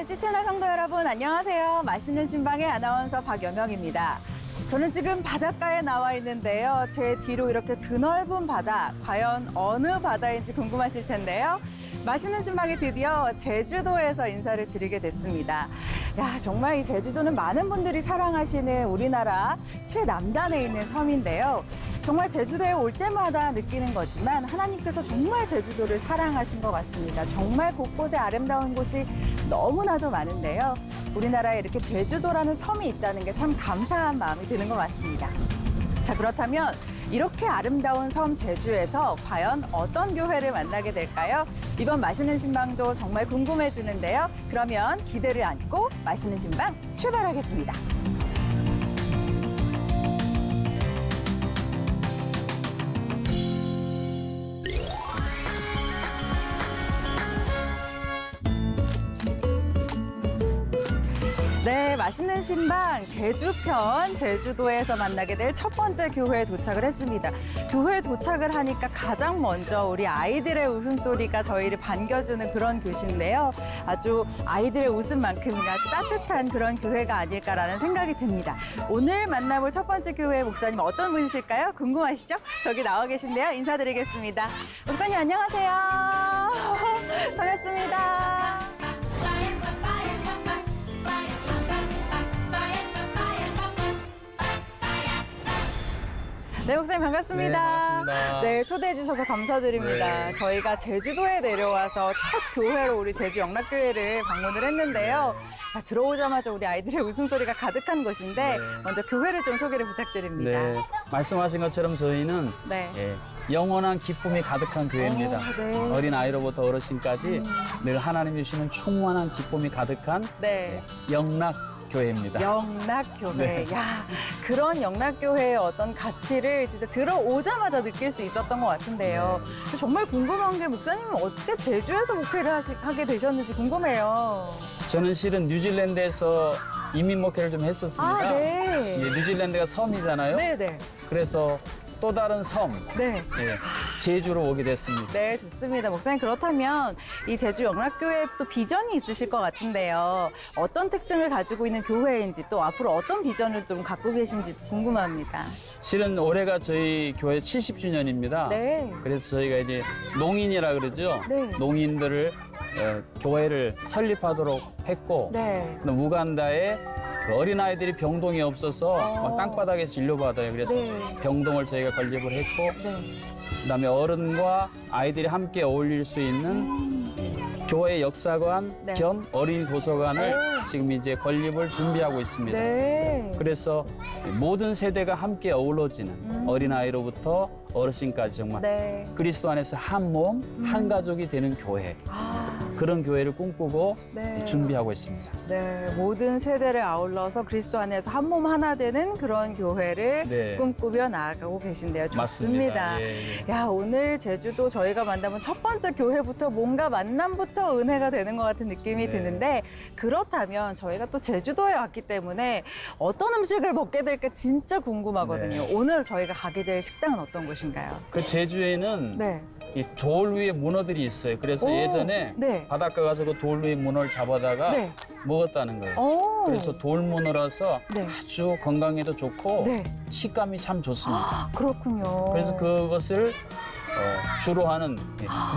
시청자 성도 여러분 안녕하세요. 맛있는 신방의 아나운서 박연영입니다. 저는 지금 바닷가에 나와 있는데요. 제 뒤로 이렇게 드넓은 바다, 과연 어느 바다인지 궁금하실 텐데요. 맛있는 신방이 드디어 제주도에서 인사를 드리게 됐습니다. 야, 정말 이 제주도는 많은 분들이 사랑하시는 우리나라 최남단에 있는 섬인데요. 정말 제주도에 올 때마다 느끼는 거지만 하나님께서 정말 제주도를 사랑하신 것 같습니다. 정말 곳곳에 아름다운 곳이 너무나도 많은데요. 우리나라에 이렇게 제주도라는 섬이 있다는 게 참 감사한 마음이 드는 것 같습니다. 자, 그렇다면 이렇게 아름다운 섬 제주에서 과연 어떤 교회를 만나게 될까요? 이번 맛있는 신방도 정말 궁금해지는데요. 그러면 기대를 안고 맛있는 신방 출발하겠습니다. 네, 맛있는 신방 제주편 제주도에서 만나게 될 첫 번째 교회에 도착을 했습니다. 교회에 도착을 하니까 가장 먼저 우리 아이들의 웃음소리가 저희를 반겨주는 그런 곳인데요. 아주 아이들의 웃음만큼이나 따뜻한 그런 교회가 아닐까라는 생각이 듭니다. 오늘 만나볼 첫 번째 교회 목사님 어떤 분이실까요? 궁금하시죠? 저기 나와 계신데요. 인사드리겠습니다. 목사님 안녕하세요. 반갑습니다. 네, 목사님 반갑습니다. 네, 반갑습니다. 네, 초대해 주셔서 감사드립니다. 네. 저희가 제주도에 내려와서 첫 교회로 우리 제주 영락교회를 방문을 했는데요. 들어오자마자 우리 아이들의 웃음소리가 가득한 곳인데 네. 먼저 교회를 좀 소개를 부탁드립니다. 네, 말씀하신 것처럼 저희는 네. 영원한 기쁨이 가득한 교회입니다. 네. 어린 아이로부터 어르신까지 늘 하나님이 주시는 충만한 기쁨이 가득한 네. 영락교회입니다. 영락교회. 네. 야, 그런 영락교회의 어떤 가치를 진짜 들어오자마자 느낄 수 있었던 것 같은데요. 정말 궁금한 게 목사님은 어떻게 제주에서 목회를 하게 되셨는지 궁금해요. 저는 실은 뉴질랜드에서 이민 목회를 좀 했었습니다. 아, 네. 뉴질랜드가 섬이잖아요. 네네. 그래서 또 다른 섬, 네. 제주로 오게 됐습니다. 네, 좋습니다. 목사님, 그렇다면 이 제주 영락교회 또 비전이 있으실 것 같은데요. 어떤 특징을 가지고 있는 교회인지 또 앞으로 어떤 비전을 좀 갖고 계신지 궁금합니다. 실은 올해가 저희 교회 70주년입니다. 네. 그래서 저희가 이제 농인이라 그러죠. 네. 농인들을 교회를 설립하도록 했고, 네. 우간다에 그 어린아이들이 병동이 없어서 막 땅바닥에 진료받아요. 그래서 네. 병동을 저희가 건립을 했고, 네. 그다음에 어른과 아이들이 함께 어울릴 수 있는 교회 역사관 네. 겸 어린이 도서관을 오. 지금 이제 건립을 준비하고 있습니다. 네. 그래서 모든 세대가 함께 어우러지는 어린아이로부터 어르신까지 정말 네. 그리스도 안에서 한 몸, 한 가족이 되는 교회, 아, 그런 교회를 꿈꾸고 네. 준비하고 있습니다. 네. 모든 세대를 아울러서 그리스도 안에서 한 몸 하나 되는 그런 교회를 네. 꿈꾸며 나아가고 계신데요. 좋습니다. 맞습니다. 예, 예. 야, 오늘 제주도 저희가 만나본 첫 번째 교회부터 뭔가 만남부터 은혜가 되는 것 같은 느낌이 네. 드는데, 그렇다면 저희가 또 제주도에 왔기 때문에 어떤 음식을 먹게 될까 진짜 궁금하거든요. 네. 오늘 저희가 가게 될 식당은 어떤 곳인가요? 그 제주에는 네. 이 돌 위에 문어들이 있어요. 그래서 오, 예전에 네. 바닷가 가서 그 돌 위에 문어를 잡아다가 네. 먹었다는 거예요. 오. 그래서 돌문어라서 네. 아주 건강에도 좋고 네. 식감이 참 좋습니다. 아, 그렇군요. 그래서 그것을 주로 하는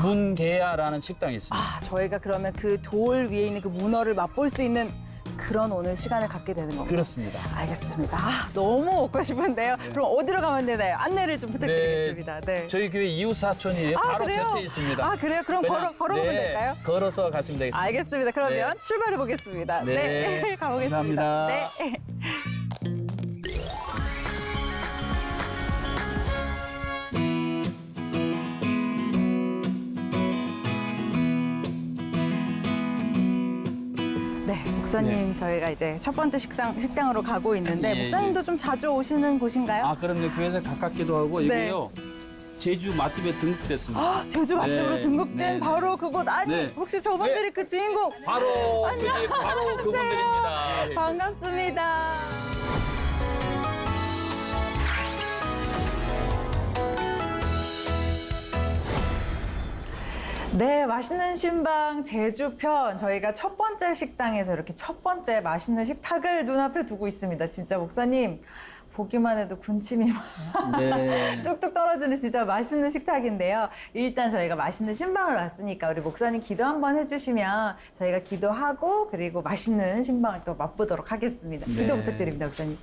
문게야라는 식당이 있습니다. 아, 저희가 그러면 그 돌 위에 있는 그 문어를 맛볼 수 있는 그런 오늘 시간을 갖게 되는 건가요? 그렇습니다. 알겠습니다. 아, 너무 먹고 싶은데요. 그럼 어디로 가면 되나요? 안내를 좀 부탁드리겠습니다. 네. 저희 교회 이웃 사촌이에요. 아, 바로 그래요? 곁에 있습니다. 아, 그래요? 그럼 그냥, 걸어보면 될까요? 걸어서 가시면 되겠습니다. 알겠습니다. 그러면 네. 출발해 보겠습니다. 네. 가보겠습니다. 감사합니다. 네. 네, 목사님, 저희가 이제 첫 번째 식당으로 가고 있는데, 예, 목사님도 좀 자주 오시는 곳인가요? 아, 그럼요. 교회에서 가깝기도 하고 네. 이게요. 제주 맛집에 등극됐습니다. 아, 제주 맛집으로 네, 등극된 네, 바로 그곳 아니 네. 혹시 저분들이 그 주인공 바로 그분들입니다. 예. 반갑습니다. 네, 맛있는 신방 제주편 저희가 첫 번째 식당에서 이렇게 첫 번째 맛있는 식탁을 눈앞에 두고 있습니다. 진짜 목사님 보기만 해도 군침이 네. 뚝뚝 떨어지는 진짜 맛있는 식탁인데요. 일단 저희가 맛있는 신방을 왔으니까 우리 목사님 기도 한번 해주시면 저희가 기도하고 그리고 맛있는 신방을 또 맛보도록 하겠습니다. 기도 네. 부탁드립니다, 목사님.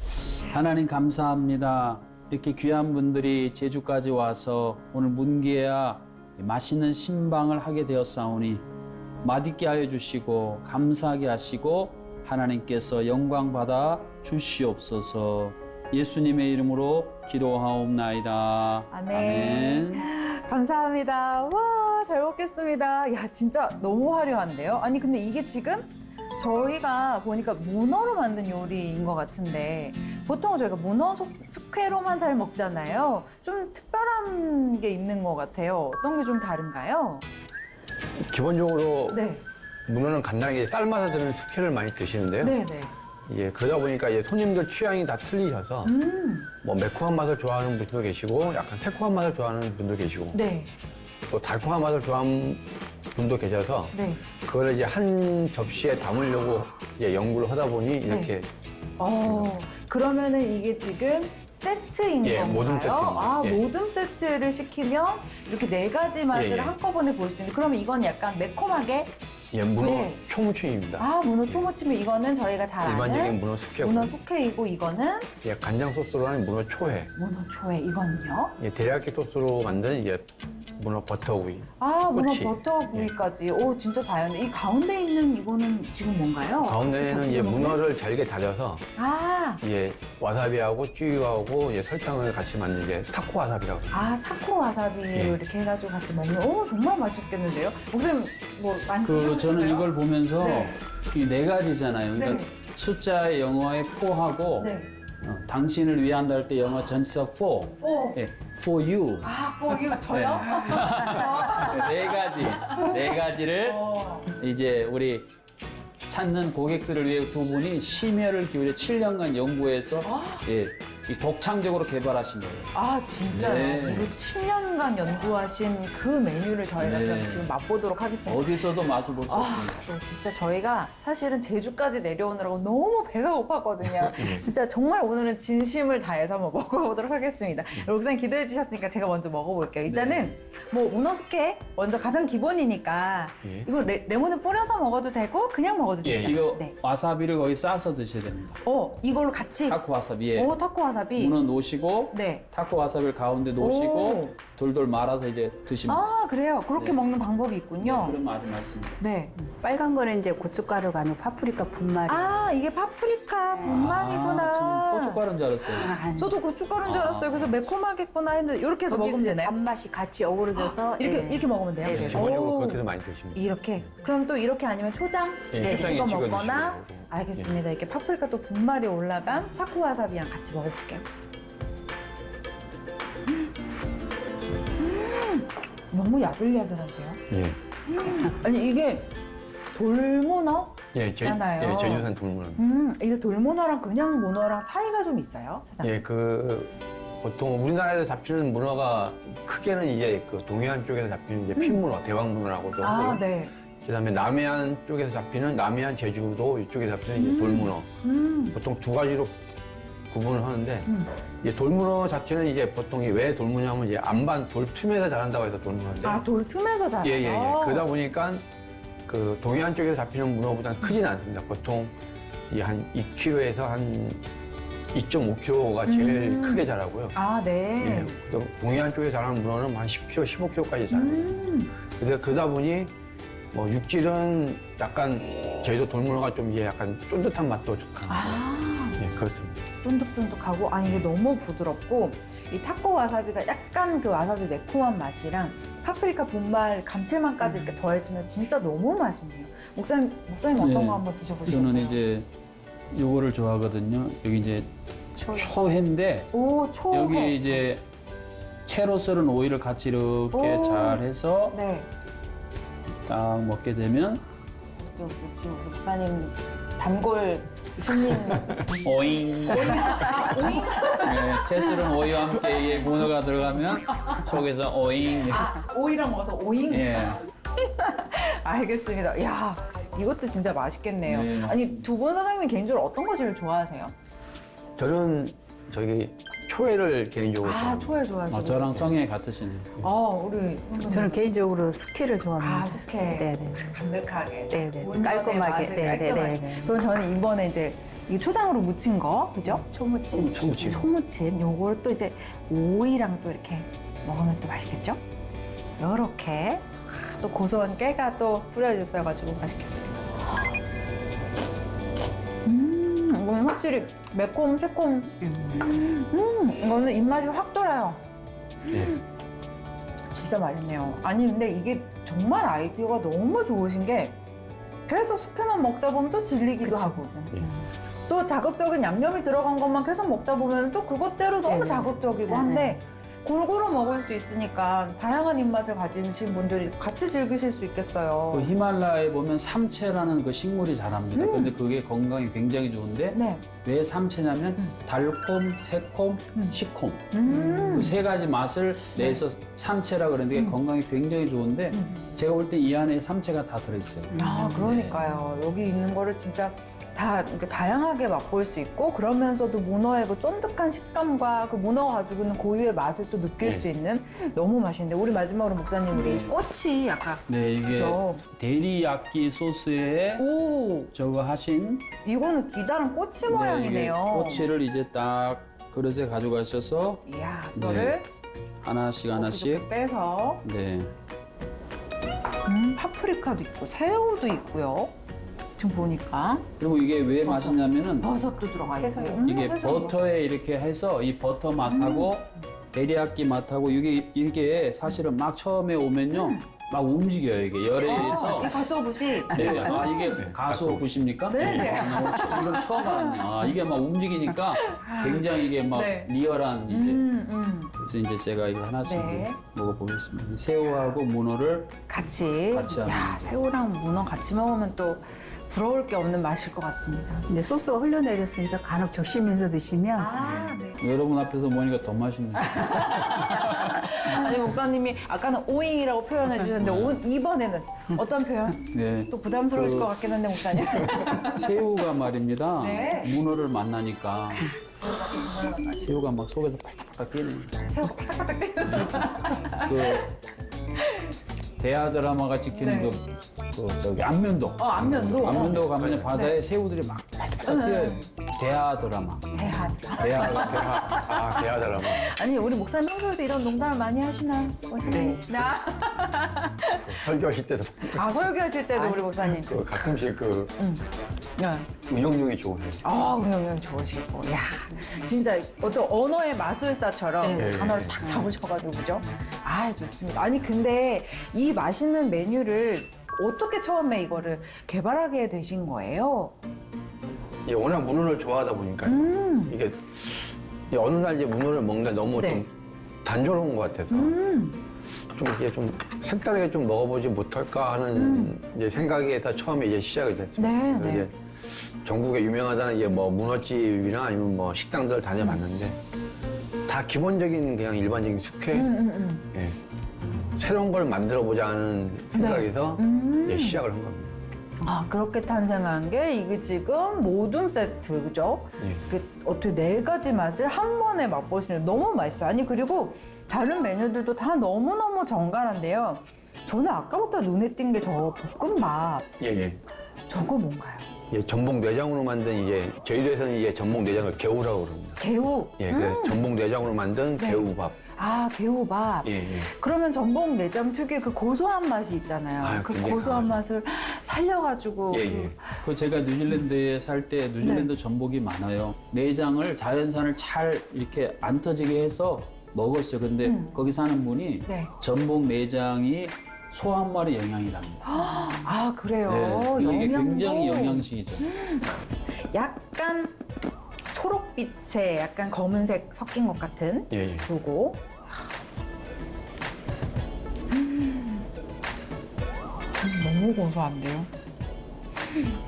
하나님 감사합니다. 이렇게 귀한 분들이 제주까지 와서 오늘 문기야 맛있는 신방을 하게 되었사오니 맛있게 하여 주시고 감사하게 하시고 하나님께서 영광 받아 주시옵소서. 예수님의 이름으로 기도하옵나이다. 아멘. 감사합니다. 와, 잘 먹겠습니다. 야, 진짜 너무 화려한데요? 아니, 근데 이게 지금 저희가 보니까 문어로 만든 요리인 것 같은데 보통 저희가 문어 숙회로만 잘 먹잖아요. 좀 특별한 게 있는 것 같아요. 어떤 게 좀 다른가요? 기본적으로 네. 문어는 간단하게 삶아서 드는 숙회를 많이 드시는데요. 네네. 예, 그러다 보니까 이제 손님들 취향이 다 틀리셔서 뭐 매콤한 맛을 좋아하는 분도 계시고 약간 새콤한 맛을 좋아하는 분도 계시고 네. 또 달콤한 맛을 좋아하는 분도 계셔서 네. 그걸 이제 한 접시에 담으려고 이제 연구를 하다 보니 이렇게 그러면은 이게 지금 세트인 예, 건가요? 모듬 세트입니다. 아, 예. 모듬 세트를 시키면 이렇게 네 가지 맛을 예, 예. 한꺼번에 볼 수 있는. 그러면 이건 약간 매콤하게 예, 문어 네. 초무침입니다. 아, 문어 초무침이 이거는 저희가 잘 일반적인 아는 문어 숙회고 문어 숙회이고 이거는 예, 간장 소스로 하는 문어 초회, 문어 초회. 이거는요? 예, 데리야끼 소스로 만든 이제 문어 버터구이. 아, 문어 꼬치. 버터 구이까지. 오, 진짜 다양해. 이 가운데 있는 이거는 지금 뭔가요? 가운데에는 이제 문어를 잘게 다져서 아, 이제 와사비하고 쯔유하고 이제 설탕을 같이 만든 이제 타코 와사비라고. 아, 타코 와사비로 예. 이렇게 해가지고 같이 먹는. 오, 정말 맛있겠는데요? 목사님 뭐 많이 드셔보셨어요? 저는 이걸 보면서 네. 이 네 가지잖아요. 그러니까 네. 숫자의 영어의 four하고 네. 당신을 위한다 할 때 영어 전치사 for, 오. 예, for you. 아, for you. 저요? 네 가지를 이제 우리 찾는 고객들을 위해 두 분이 심혈을 기울여 7년간 연구해서 예, 이 독창적으로 개발하신 거예요. 아, 진짜요? 네. 이거 7년간 연구하신 그 메뉴를 저희가 네. 그럼 지금 맛보도록 하겠습니다. 어디서도 맛을 볼 수 아, 없습니다. 네, 진짜 저희가 사실은 제주까지 내려오느라고 너무 배가 고팠거든요. 진짜 정말 오늘은 진심을 다해서 한번 먹어보도록 하겠습니다. 목사님 기도해 주셨으니까 제가 먼저 먹어볼게요. 일단은 뭐 문어 숙회 먼저 가장 기본이니까 예. 이거 레몬을 뿌려서 먹어도 되고 그냥 먹어도 예, 되죠? 이거 네. 와사비를 거의 싸서 드셔야 됩니다. 이걸로 같이. 타코 와사비에 타코 와사비. 문어 놓으시고 네. 타코 와사비를 가운데 놓으시고 오. 돌돌 말아서 이제 드시면 아, 그래요. 그렇게 네. 먹는 방법이 있군요. 그러면 아주 맛있습니다. 네. 빨간 거는 이제 고춧가루가 아니고 파프리카 분말이. 아, 이게 파프리카 분말이구나. 아, 고춧가루인 줄 알았어요. 아니. 저도 고춧가루인 줄 알았어요. 그래서 매콤하겠구나 했는데 이렇게 해서 거기서 먹으면 이제 되나요? 단맛이 같이 어우러져서 이렇게 예. 이렇게 먹으면 돼요? 네네. 기본적으로 오. 그렇게도 많이 드십니다. 이렇게. 그럼 또 이렇게 아니면 초장 예, 네, 초장에 찍어 찍어 먹거나 드시고. 알겠습니다. 이렇게 파프리카 또 분말이 올라간 타코 와사비랑 같이 먹어볼게요. 너무 야들야들한데요? 예. 아니 이게 돌문어? 예, 많아요. 제주산 돌문어. 이게 돌문어랑 그냥 문어랑 차이가 좀 있어요? 사장님? 예, 보통 우리나라에서 잡히는 문어가 크게는 이제 그 동해안 쪽에서 잡히는 이제 핀문어, 대왕문어라고도 아, 하고요. 네. 그다음에 남해안 쪽에서 잡히는 남해안 제주도 이쪽에 잡히는 이제 돌문어. 보통 두 가지로 구분을 하는데 이제 돌문어 자체는 이제 보통 왜 돌문어냐면 이제 안반 돌 틈에서 자란다고 해서 돌문어인데. 아, 돌 틈에서 자라서? 예. 그러다 보니까 그 동해안 쪽에서 잡히는 문어보다는 크진 않습니다. 보통 이 한 2kg에서 한 2.5kg가 제일 크게 자라고요. 아, 네. 예. 그래서 동해안 쪽에 자라는 문어는 한 10kg, 15kg까지 자라요. 그래서 그러다 보니 뭐 육질은 약간 저희도 돌문어가 좀 이제 약간 쫀득한 맛도 좋고. 예, 그렇습니다. 쫀득쫀득하고 아니 이게 너무 부드럽고 이 타코 와사비가 약간 그 와사비 매콤한 맛이랑 파프리카 분말 감칠맛까지 이렇게 더해지면 진짜 너무 맛있네요. 목사님 어떤 네. 거 한번 드셔보셨어요? 저는 이제 요거를 좋아하거든요. 여기 이제 초회인데 초회. 여기 이제 채로 썰은 오이를 같이 이렇게 오. 잘 해서 네. 딱 먹게 되면 지금 우리 목사님 단골 손님 오잉. 네, 채 썰은 오이와 함께 이 문어가 들어가면 속에서 오잉. 오이랑 먹어서 오잉. 예. 알겠습니다. 야, 이것도 진짜 맛있겠네요. 네. 아니, 두 분 사장님 개인적으로 어떤 거 제일 좋아하세요? 저는 저기 초회를 개인적으로 아, 좋아합니다. 초회 좋아하시고. 저랑 성향이 같으시네요. 우리 저는 개인적으로 숙회를 좋아합니다. 아, 숙회. 네네. 담백하게. 네네. 온전의 깔끔하게. 맛을 네네네. 깔끔하게. 그럼 저는 이번에 이제 이 초장으로 무친 거, 그죠? 초무침. 초무침. 초무침. 요거를 또 이제 오이랑 또 이렇게 먹으면 또 맛있겠죠? 요렇게 또 고소한 깨가 또 뿌려졌어가지고 맛있겠습니다. 이거는 확실히 매콤, 새콤. 이거는 입맛이 확 돌아요. 예. 진짜 맛있네요. 아니 근데 이게 정말 아이디어가 너무 좋으신 게 계속 숙회만 먹다 보면 또 질리기도 그쵸, 하고 그쵸. 예. 또 자극적인 양념이 들어간 것만 계속 먹다 보면 또 그것대로 너무 네네. 자극적이고 네네. 한데 골고루 먹을 수 있으니까 다양한 입맛을 가지신 분들이 같이 즐기실 수 있겠어요. 그 히말라야에 보면 삼채라는 그 식물이 자랍니다. 음. 근데 그게 건강에 굉장히 좋은데 네. 왜 삼채냐면 달콤, 새콤, 음. 시콤 음. 그 세 가지 맛을 내서 삼채라 그러는데 그게 건강에 굉장히 좋은데 음. 제가 볼 때 이 안에 삼채가 다 들어있어요. 아, 그러니까요. 여기 있는 거를 진짜 다 이렇게 다양하게 맛볼 수 있고 그러면서도 문어의 그 쫀득한 식감과 그 문어가 가지고 있는 고유의 맛을 또 느낄 네. 수 있는 너무 맛있는데 우리 마지막으로 목사님 우리 꼬치 아까 네, 이게 그죠? 데리야끼 소스에 오 저거 하신 이거는 기다란 꼬치 모양이네요. 이게 꼬치를 이제 딱 그릇에 가져가셔서 이야 네. 이거를 하나씩 하나씩 이렇게 빼서 네. 파프리카도 있고 새우도 있고요. 지금 보니까 그리고 이게 왜 맛있냐면은 버섯도 들어가 있고 이게 버터에 이렇게 해서 이 버터 맛하고 데리야끼 맛하고 이게 사실은 막 처음에 오면요 막 움직여요 이게 열에서 이 가스오부시 네, 이게 가수굿입니까? 네. 이건 처음 알았네. 이게 막 움직이니까 굉장히 이게 막 네. 리얼한 이제 그래서 이제 제가 이거 하나씩 네. 먹어보겠습니다. 새우하고 문어를 같이 하는 야 거죠. 새우랑 문어 같이 먹으면 또 부러울 게 없는 맛일 것 같습니다. 근데 소스가 흘러내렸으니까 간혹 적시면서 드시면 네. 여러분 앞에서 먹으니까 더 맛있네요. 아니 목사님이 아까는 오잉이라고 표현해 주셨는데 이번에는 어떤 표현? 네. 또 부담스러우실 그- 것 같긴 한데 목사님. 새우가 말입니다. 네. 문어를 만나니까 새우가 막 속에서 팔딱팔딱 뛰네. 새우가 파닥파닥 뛰는. 그 대하 드라마가 찍히는 네. 저기 안면도. 안면도. 안면도 가면 바다에 새우들이 막 팔딱팔딱 뛰어요. 대하 드라마. 대한. 대하. 대하더라고. 아니 우리 목사님 평소에도 이런 농담을 많이 하시나요? 목사님? 네. 설교하실 때도 설교하실 때도 우리 목사님. 그 가끔씩 그 네. 응용력이 좋으세요. 우리 영양 좋으시고, 야 진짜 어떤 언어의 마술사처럼 네. 단어를 탁 잡으셔가지고 그죠? 좋습니다. 아니 근데 이 맛있는 메뉴를 어떻게 처음에 이거를 개발하게 되신 거예요? 이게 워낙 문어를 좋아하다 보니까 이게 어느 날 이제 문어를 먹는데 너무 네. 좀 단조로운 것 같아서 좀 이게 좀 색다르게 좀 먹어보지 못할까 하는 이제 생각에서 처음에 이제 시작이 됐습니다. 네, 그래서 네. 이제 전국에 유명하다는 이제 뭐 문어집이나 아니면 뭐 식당들 다녀봤는데 다 기본적인 그냥 일반적인 숙회 예. 새로운 걸 만들어 보자는 생각에서 이제 시작을 한 겁니다. 그렇게 탄생한 게 이게 지금 모둠 세트 그죠? 예. 그 어떻게 네 가지 맛을 한 번에 맛볼 수 있는 너무 맛있어요. 아니 그리고 다른 메뉴들도 다 너무너무 정갈한데요. 저는 아까부터 눈에 띈 게 저 볶음밥. 예, 예. 저거 뭔가요? 예, 전복 내장으로 만든 이제 저희들에서는 이제 전복 내장을 개우라고 그럽니다. 개우. 예, 그래서 전복 내장으로 만든 네. 개우밥. 개우밥. 예, 예. 그러면 전복 내장 특유의 그 고소한 맛이 있잖아요. 그 굉장히 고소한 강하죠. 맛을 살려가지고. 예, 예. 그 제가 뉴질랜드에 살 때 뉴질랜드 전복이 많아요. 내장을 자연산을 잘 이렇게 안 터지게 해서 먹었어요. 근데 거기 사는 분이 네. 전복 내장이 소 한 마리 영양이 납니다. 그래요. 네, 이게 영양도 굉장히 영양식이죠. 약간 초록빛에 약간 검은색 섞인 것 같은 예, 예. 요거. 너무 고소한데요?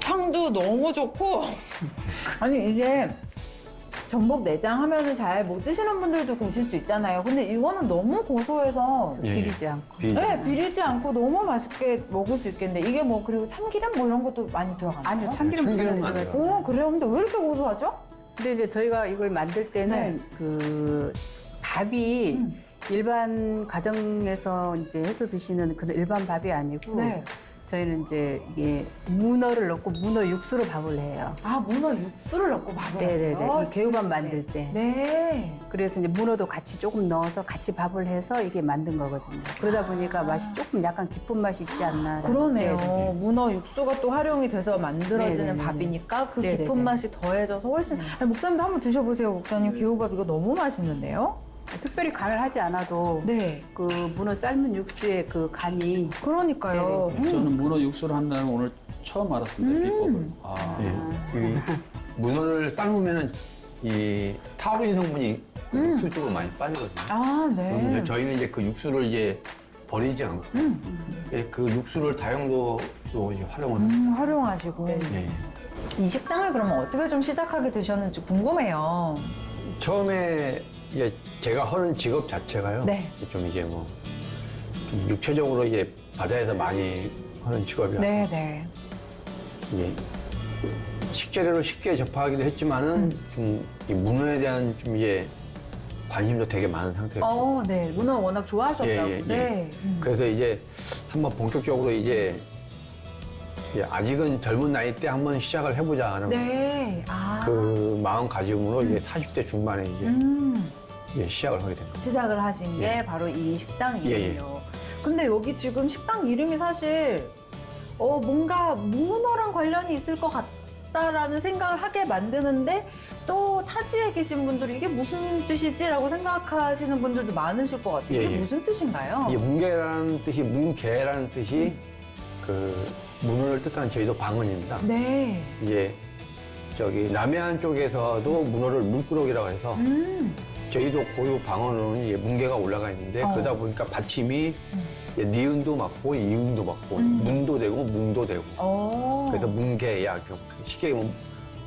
향도 너무 좋고. 아니 이게 전복 내장 하면은 잘 못 드시는 분들도 계실 수 있잖아요. 근데 이거는 너무 고소해서 예, 예. 비리지 않고. 네, 비리지 않고 너무 맛있게 먹을 수 있겠는데 이게 뭐 그리고 참기름 뭐 이런 것도 많이 들어가나요? 아니요, 참기름 전혀 참기름은 안 들어가지. 들어가요. 오, 그래요? 근데 왜 이렇게 고소하죠? 근데 이제 저희가 이걸 만들 때는 네. 그 밥이 일반 가정에서 이제 해서 드시는 그런 일반 밥이 아니고 네. 저희는 이제 이게 문어를 넣고 문어 육수로 밥을 해요. 아, 문어 육수를 넣고 밥을 네네네. 하세요? 이 개우밥 만들 때. 네. 그래서 이제 문어도 같이 조금 넣어서 같이 밥을 해서 이게 만든 거거든요. 그러다 보니까 맛이 조금 약간 깊은 맛이 있지 않나. 그러네요. 네. 문어 육수가 또 활용이 돼서 만들어지는 네네네. 밥이니까 그 네네네. 깊은 맛이 더해져서 훨씬. 아니, 목사님도 한번 드셔보세요, 목사님. 개우밥 이거 너무 맛있는데요? 특별히 간을 하지 않아도 네. 그 문어 삶은 육수의 그 간이 그러니까요. 저는 문어 육수를 한다는 걸 오늘 처음 알았습니다. 비법을. 아, 예. 이 문어를 삶으면은 이 타우린 성분이 그 육수 쪽으로 많이 빠지거든요. 아, 그럼 네. 이제 저희는 이제 그 육수를 이제 버리지 않고 예, 그 육수를 다용도로 이제 활용을 합니다. 활용하시고. 네. 예. 이 식당을 그러면 어떻게 좀 시작하게 되셨는지 궁금해요. 처음에 이제 제가 하는 직업 자체가요. 네. 좀 이제 뭐 좀 육체적으로 이제 바다에서 많이 하는 직업이라서 네, 네. 이게 식재료를 쉽게 접하기도 했지만은 좀 이 문어에 대한 좀 이제 관심도 되게 많은 상태였어요. 네. 문어 워낙 좋아하셨다고. 예, 예, 예. 네. 그래서 이제 한번 본격적으로 이제 아직은 젊은 나이 때 한번 시작을 해보자 하는 네. 아. 그 마음가짐으로 이제 40대 중반에 이제 예, 시작을 하게 됩니다. 시작을 하신 게 예. 바로 이 식당 예, 예. 이름이요. 근데 여기 지금 식당 이름이 사실 뭔가 문어랑 관련이 있을 것 같다라는 생각을 하게 만드는데 또 타지에 계신 분들이 이게 무슨 뜻이지라고 생각하시는 분들도 많으실 것 같아요. 예, 이게 예. 무슨 뜻인가요? 이 문개라는 뜻이 그 문어를 뜻하는 제주도 방언입니다. 네. 이제 저기 남해안 쪽에서도 문어를 물꾸러기라고 해서 저희도 고유 방언으로는 이제 문개가 올라가 있는데 그러다 보니까 받침이 이제 니은도 맞고 이응도 맞고 문도 되고 뭉도 되고 그래서 문개야 쉽게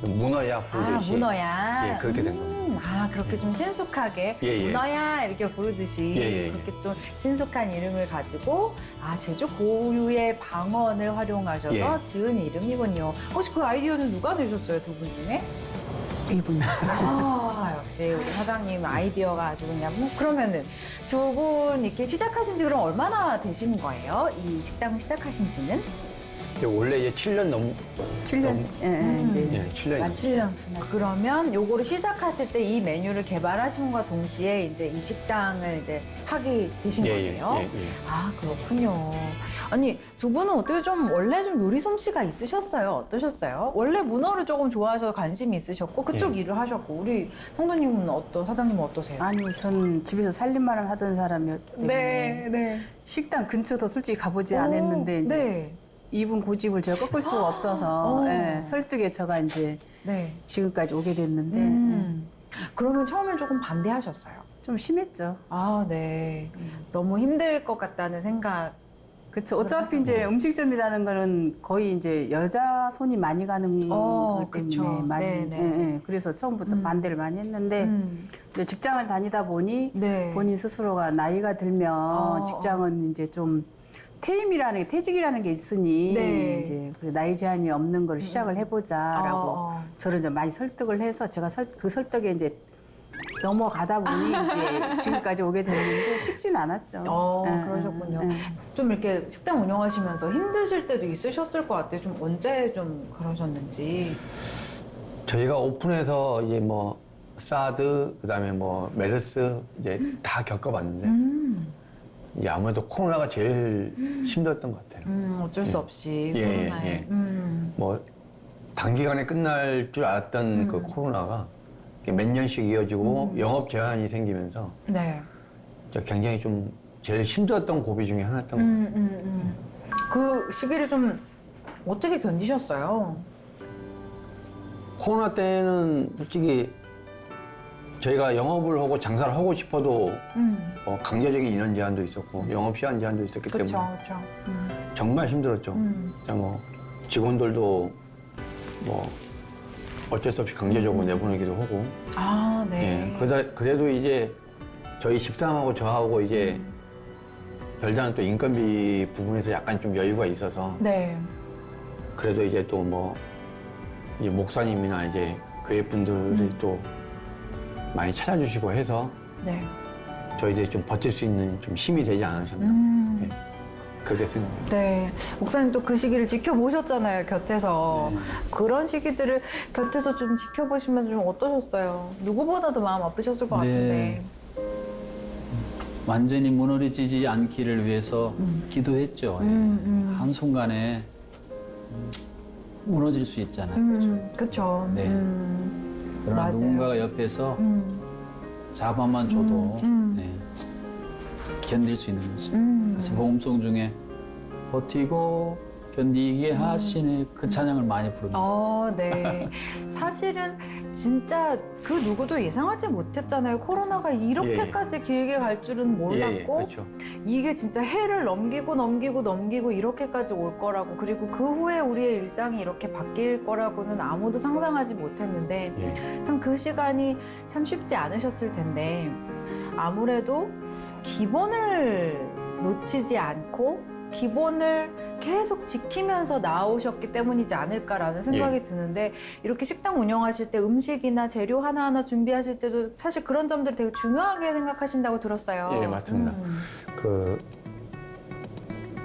문어야 부르듯이 문어야. 예, 그렇게 된 겁니다. 그렇게 좀 친숙하게 예, 예. 문어야 이렇게 부르듯이 예, 예, 예. 그렇게 좀 친숙한 이름을 가지고 제주 고유의 방언을 활용하셔서 예. 지은 이름이군요. 혹시 그 아이디어는 누가 내셨어요, 두 분 중에? 이분. 역시 우리 사장님 아이디어가 아주 그냥 그러면은 두 분 이렇게 시작하신 지 그럼 얼마나 되신 거예요? 이 식당 시작하신 지는? 이제 원래 이제 7년 7년, 이제. 예, 7년 만 7년. 그러면 요거를 시작하실 때 이 메뉴를 개발하심과 동시에 이제 이 식당을 이제 하게 되신 거예요? 그렇군요. 아니, 두 분은 어떻게 좀 원래 좀 요리 솜씨가 있으셨어요? 어떠셨어요? 원래 문어를 조금 좋아하셔서 관심이 있으셨고 그쪽 예. 일을 하셨고 우리 성도님은 사장님은 어떠세요? 아니요, 전 집에서 살림만 하던 사람이었기 때문에 네. 식당 근처도 솔직히 가보지 않았는데 이제 네. 이분 고집을 제가 꺾을 수가 없어서 오. 예, 설득에 제가 이제 네. 지금까지 오게 됐는데 그러면 처음엔 조금 반대하셨어요? 좀 심했죠. 네. 너무 힘들 것 같다는 생각. 그렇죠. 어차피 이제 음식점이라는 거는 거의 이제 여자 손이 많이 가는 거기 때문에 그쵸. 많이 네네. 그래서 처음부터 반대를 많이 했는데 이제 직장을 다니다 보니 네. 본인 스스로가 나이가 들면 직장은 이제 좀 퇴직이라는 게 있으니 네. 이제 그 나이 제한이 없는 걸 시작을 해보자라고 저를 이제 많이 설득을 해서 제가 그 설득에 이제 넘어가다 보니 이제 지금까지 오게 됐는데 쉽진 않았죠. 그러셨군요. 좀 이렇게 식당 운영하시면서 힘드실 때도 있으셨을 것 같아요. 좀 언제 좀 그러셨는지. 저희가 오픈해서 이제 뭐 사드 그다음에 뭐 메르스 이제 다 겪어봤는데 이제 아무래도 코로나가 제일 힘들었던 것 같아요. 어쩔 수 없이 예, 코로나에. 예. 뭐 단기간에 끝날 줄 알았던 그 코로나가 몇 년씩 이어지고 영업 제한이 생기면서 네. 굉장히 좀 제일 힘들었던 고비 중에 하나였던 것 같아요. 그 시기를 좀 어떻게 견디셨어요? 코로나 때는 솔직히 저희가 영업을 하고 장사를 하고 싶어도 강제적인 인원 제한도 있었고 영업 시간 제한도 있었기 때문에 그렇죠. 정말 힘들었죠. 진짜 뭐 직원들도 뭐 어쩔 수 없이 강제적으로 내보내기도 하고. 아, 네. 예, 그래도 이제 저희 집사람하고 저하고 이제 별다른 또 인건비 부분에서 약간 좀 여유가 있어서 네. 그래도 이제 또 뭐 이 목사님이나 이제 교회 분들이 또 많이 찾아주시고 해서 네. 저희들이 좀 버틸 수 있는 좀 힘이 되지 않으셨나. 예, 그렇게 생각합니다. 네. 목사님도 그 시기를 지켜보셨잖아요, 곁에서. 네. 그런 시기들을 곁에서 좀 지켜보시면서 좀 어떠셨어요? 누구보다도 마음 아프셨을 것 네. 같은데. 완전히 무너지지 않기를 위해서 기도했죠. 예. 한순간에 무너질 수 있잖아요. 그쵸. 네. 그러나 맞아요. 누군가가 옆에서 잡아만 줘도 네, 견딜 수 있는 거죠. 그래서 복음송 중에 버티고 견디게 하시네 그 찬양을 많이 부릅니다. 네. 사실은 진짜 그 누구도 예상하지 못했잖아요. 코로나가 이렇게까지 길게 갈 줄은 몰랐고 그렇죠. 이게 진짜 해를 넘기고 이렇게까지 올 거라고, 그리고 그 후에 우리의 일상이 이렇게 바뀔 거라고는 아무도 상상하지 못했는데 예. 참 그 시간이 참 쉽지 않으셨을 텐데 아무래도 기본을 놓치지 않고 기본을 계속 지키면서 나오셨기 때문이지 않을까라는 생각이 드는데, 이렇게 식당 운영하실 때 음식이나 재료 하나하나 준비하실 때도 사실 그런 점들을 되게 중요하게 생각하신다고 들었어요. 예, 맞습니다. 그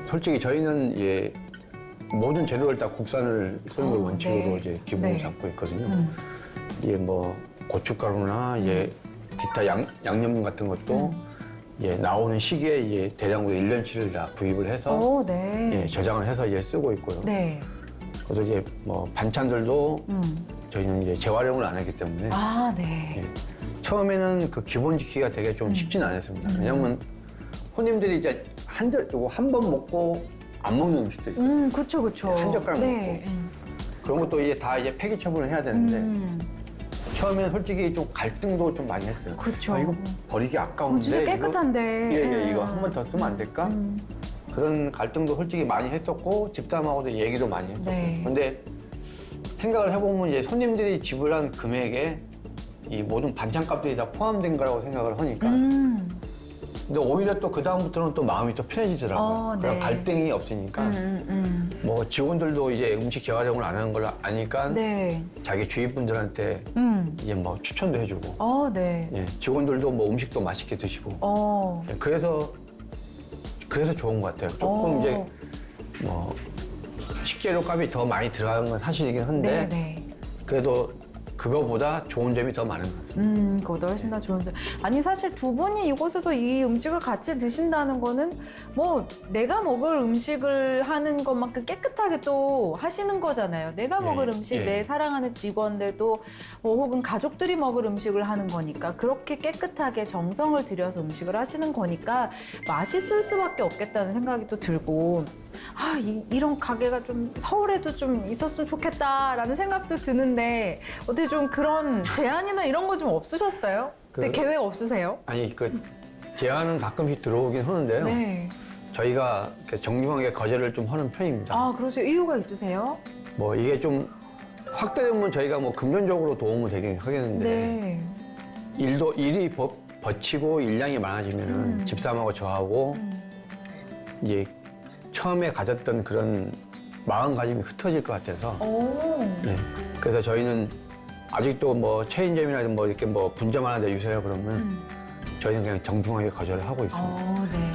솔직히 저희는 예, 모든 재료를 다 국산을 쓰는 걸 원칙으로 네. 이제 기본을 네. 잡고 있거든요. 예, 뭐 고춧가루나 예, 기타 양념 같은 것도 예, 나오는 시기에 이제 대량으로 1년치를 다 구입을 해서 네. 예, 저장을 해서 이제 쓰고 있고요. 네. 그래서 이제 뭐 반찬들도 저희는 이제 재활용을 안 하기 때문에 네. 예, 처음에는 그 기본 지키기가 되게 좀 쉽진 않았습니다. 왜냐면 손님들이 이제 한 번 먹고 안 먹는 음식도 있고 그쵸. 한 젓갈 네. 그런 것도 이제 다 이제 폐기 처분을 해야 되는데 처음에는 솔직히 좀 갈등도 좀 많이 했어요. 그쵸. 아, 이거 버리기 아까운데. 진짜 깨끗한데. 예, 이거 한 번 더 쓰면 안 될까? 그런 갈등도 솔직히 많이 했었고 집사람하고도 얘기도 많이 했었고. 네. 근데 생각을 해보면 이제 손님들이 지불한 금액에 이 모든 반찬값들이 다 포함된 거라고 생각을 하니까. 근데 오히려 또 그 다음부터는 또 마음이 또 편해지더라고요. 그런 네. 갈등이 없으니까. 뭐 직원들도 이제 음식 재활용을 안 하는 걸 아니까 네. 자기 주위 분들한테 이제 뭐 추천도 해주고. 네. 예, 직원들도 뭐 음식도 맛있게 드시고. 예, 그래서 좋은 것 같아요. 조금 이제 뭐 식재료 값이 더 많이 들어가는 건 사실이긴 한데 네. 그래도 그거보다 좋은 점이 더 많은 것 같습니다. 그거보다 훨씬 더 좋은데. 아니, 사실 두 분이 이곳에서 이 음식을 같이 드신다는 거는 뭐 내가 먹을 음식을 하는 것만큼 깨끗하게 또 하시는 거잖아요. 내가 먹을 음식, 예. 내 사랑하는 직원들도 뭐 혹은 가족들이 먹을 음식을 하는 거니까 그렇게 깨끗하게 정성을 들여서 음식을 하시는 거니까 맛있을 수밖에 없겠다는 생각이 또 들고, 이런 가게가 좀 서울에도 좀 있었으면 좋겠다라는 생각도 드는데 어떻게 좀 그런 제안이나 이런 거 좀 없으셨어요? 그때 계획 없으세요? 아니 그 제안은 가끔씩 들어오긴 하는데요. 네. 저희가 이렇게 정중하게 거절을 좀 하는 편입니다. 그러세요? 이유가 있으세요? 뭐 이게 좀 확대되면 저희가 뭐 금전적으로 도움은 되긴 하겠는데 네. 일이 버치고 일량이 많아지면은 집사람하고 저하고 이제 처음에 가졌던 그런 마음가짐이 흩어질 것 같아서 네. 그래서 저희는 아직도 뭐 체인점이나 뭐 이렇게 뭐 분점 하나 내주세요 그러면 저희는 그냥 정중하게 거절을 하고 있습니다. 네.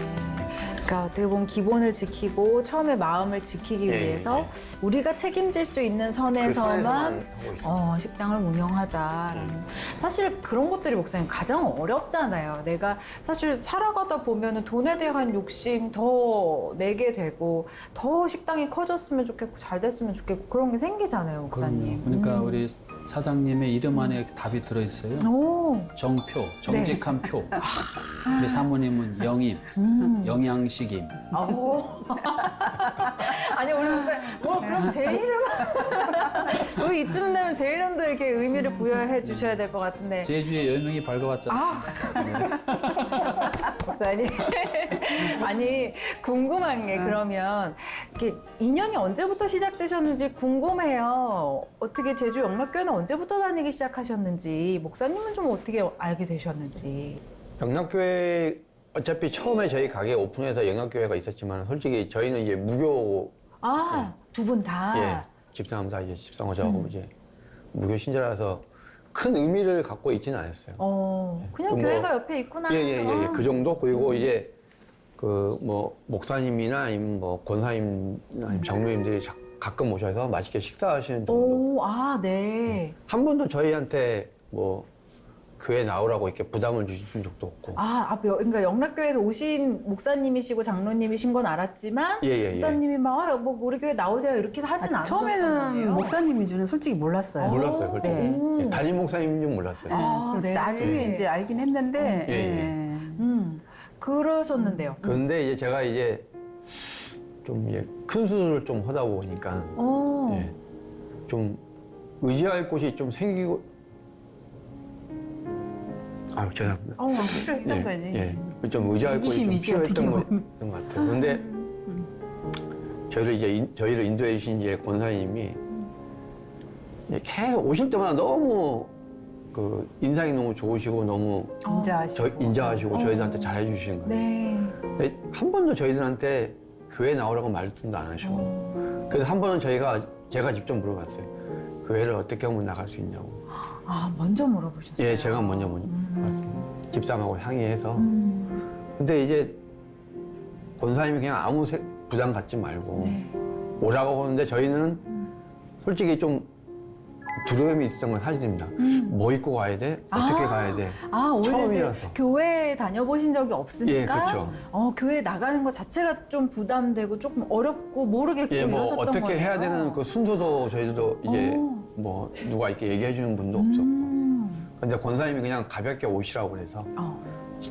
그러니까 어떻게 보면 기본을 지키고 처음에 마음을 지키기 예, 위해서 예. 우리가 책임질 수 있는 그 선에서만 선에서만 하고 있습니다. 식당을 운영하자라는. 사실 그런 것들이 목사님 가장 어렵잖아요. 내가 사실 살아가다 보면은 돈에 대한 욕심 더 내게 되고 더 식당이 커졌으면 좋겠고 잘 됐으면 좋겠고 그런 게 생기잖아요, 목사님. 그러니까 우리 사장님의 이름 안에 답이 들어있어요. 정표, 정직한 표. 우리 사모님은 영임, 영양식임. 아니, 우리 목사님, 그럼 제 이름, 우리 이쯤 되면 제 이름도 이렇게 의미를 부여해 주셔야 될 것 같은데. 제주의 여명이 밝아왔잖아요. 목사님. 아니 궁금한 게 그러면 이렇게 인연이 언제부터 시작되셨는지 궁금해요. 어떻게 제주 영락교회는 언제부터 다니기 시작하셨는지 목사님은 좀 어떻게 알게 되셨는지. 영락교회 어차피 처음에 저희 가게 오픈해서 영락교회가 있었지만 솔직히 저희는 이제 무교 두 분 다. 예, 집사람사 이제 집사모자하고 이제 무교 신자라서 큰 의미를 갖고 있지는 않았어요. 그냥 뭐, 교회가 옆에 있구나. 예. 그 정도. 그리고 이제 그 뭐 목사님이나 아니면 뭐 권사님 아니면 장로님들이 가끔 오셔서 맛있게 식사하시는 정도. 네. 한 번도 저희한테 뭐 교회 나오라고 이렇게 부담을 주신 적도 없고. 그러니까 영락교회에서 오신 목사님이시고 장로님이신 건 알았지만 예. 목사님이 막 뭐 우리 교회 나오세요 이렇게 하진 않으셨던 처음에는 거예요? 목사님인 줄은 솔직히 몰랐어요. 몰랐어요, 솔직히. 네. 예, 담임 목사님인 줄 몰랐어요. 네. 나중에 네. 이제 알긴 했는데. 예. 그러셨는데요. 그런데 이제 제가 이제 좀 이제 큰 수술을 좀 하다 보니까 예, 좀 의지할 곳이 좀 생기고. 죄송합니다. 필요했던 거지. 예, 좀 의지할 곳이 좀 이기심이지, 필요했던 어떻게 것 같아요. 그런데 저희를 인도해 주신 이제 권사님이 이제 계속 오실 때마다 너무 그 인상이 너무 좋으시고 너무 인자하시고 저희들한테 잘해 주시는 거예요. 네. 근데 한 번도 저희들한테 교회 나오라고 말씀도 안 하시고 그래서 한 번은 제가 직접 물어봤어요. 교회를 어떻게 하면 나갈 수 있냐고. 먼저 물어보셨어요? 예, 제가 먼저 물어봤습니다. 집사람하고 상의해서. 근데 이제 권사님이 그냥 아무 부담 갖지 말고 오라고 하는데 저희는 솔직히 좀 두려움이 있었던 건 사실입니다. 뭐 입고 가야 돼? 어떻게 가야 돼? 오히려 이제 처음이라서. 교회 다녀보신 적이 없으니까 예, 그렇죠. 교회 나가는 것 자체가 좀 부담되고 조금 어렵고 모르겠고 예, 뭐 이러셨던 어떻게 거네요. 해야 되는 그 순서도 저희들도 이제 뭐 누가 이렇게 얘기해 주는 분도 없었고. 근데 권사님이 그냥 가볍게 오시라고 그래서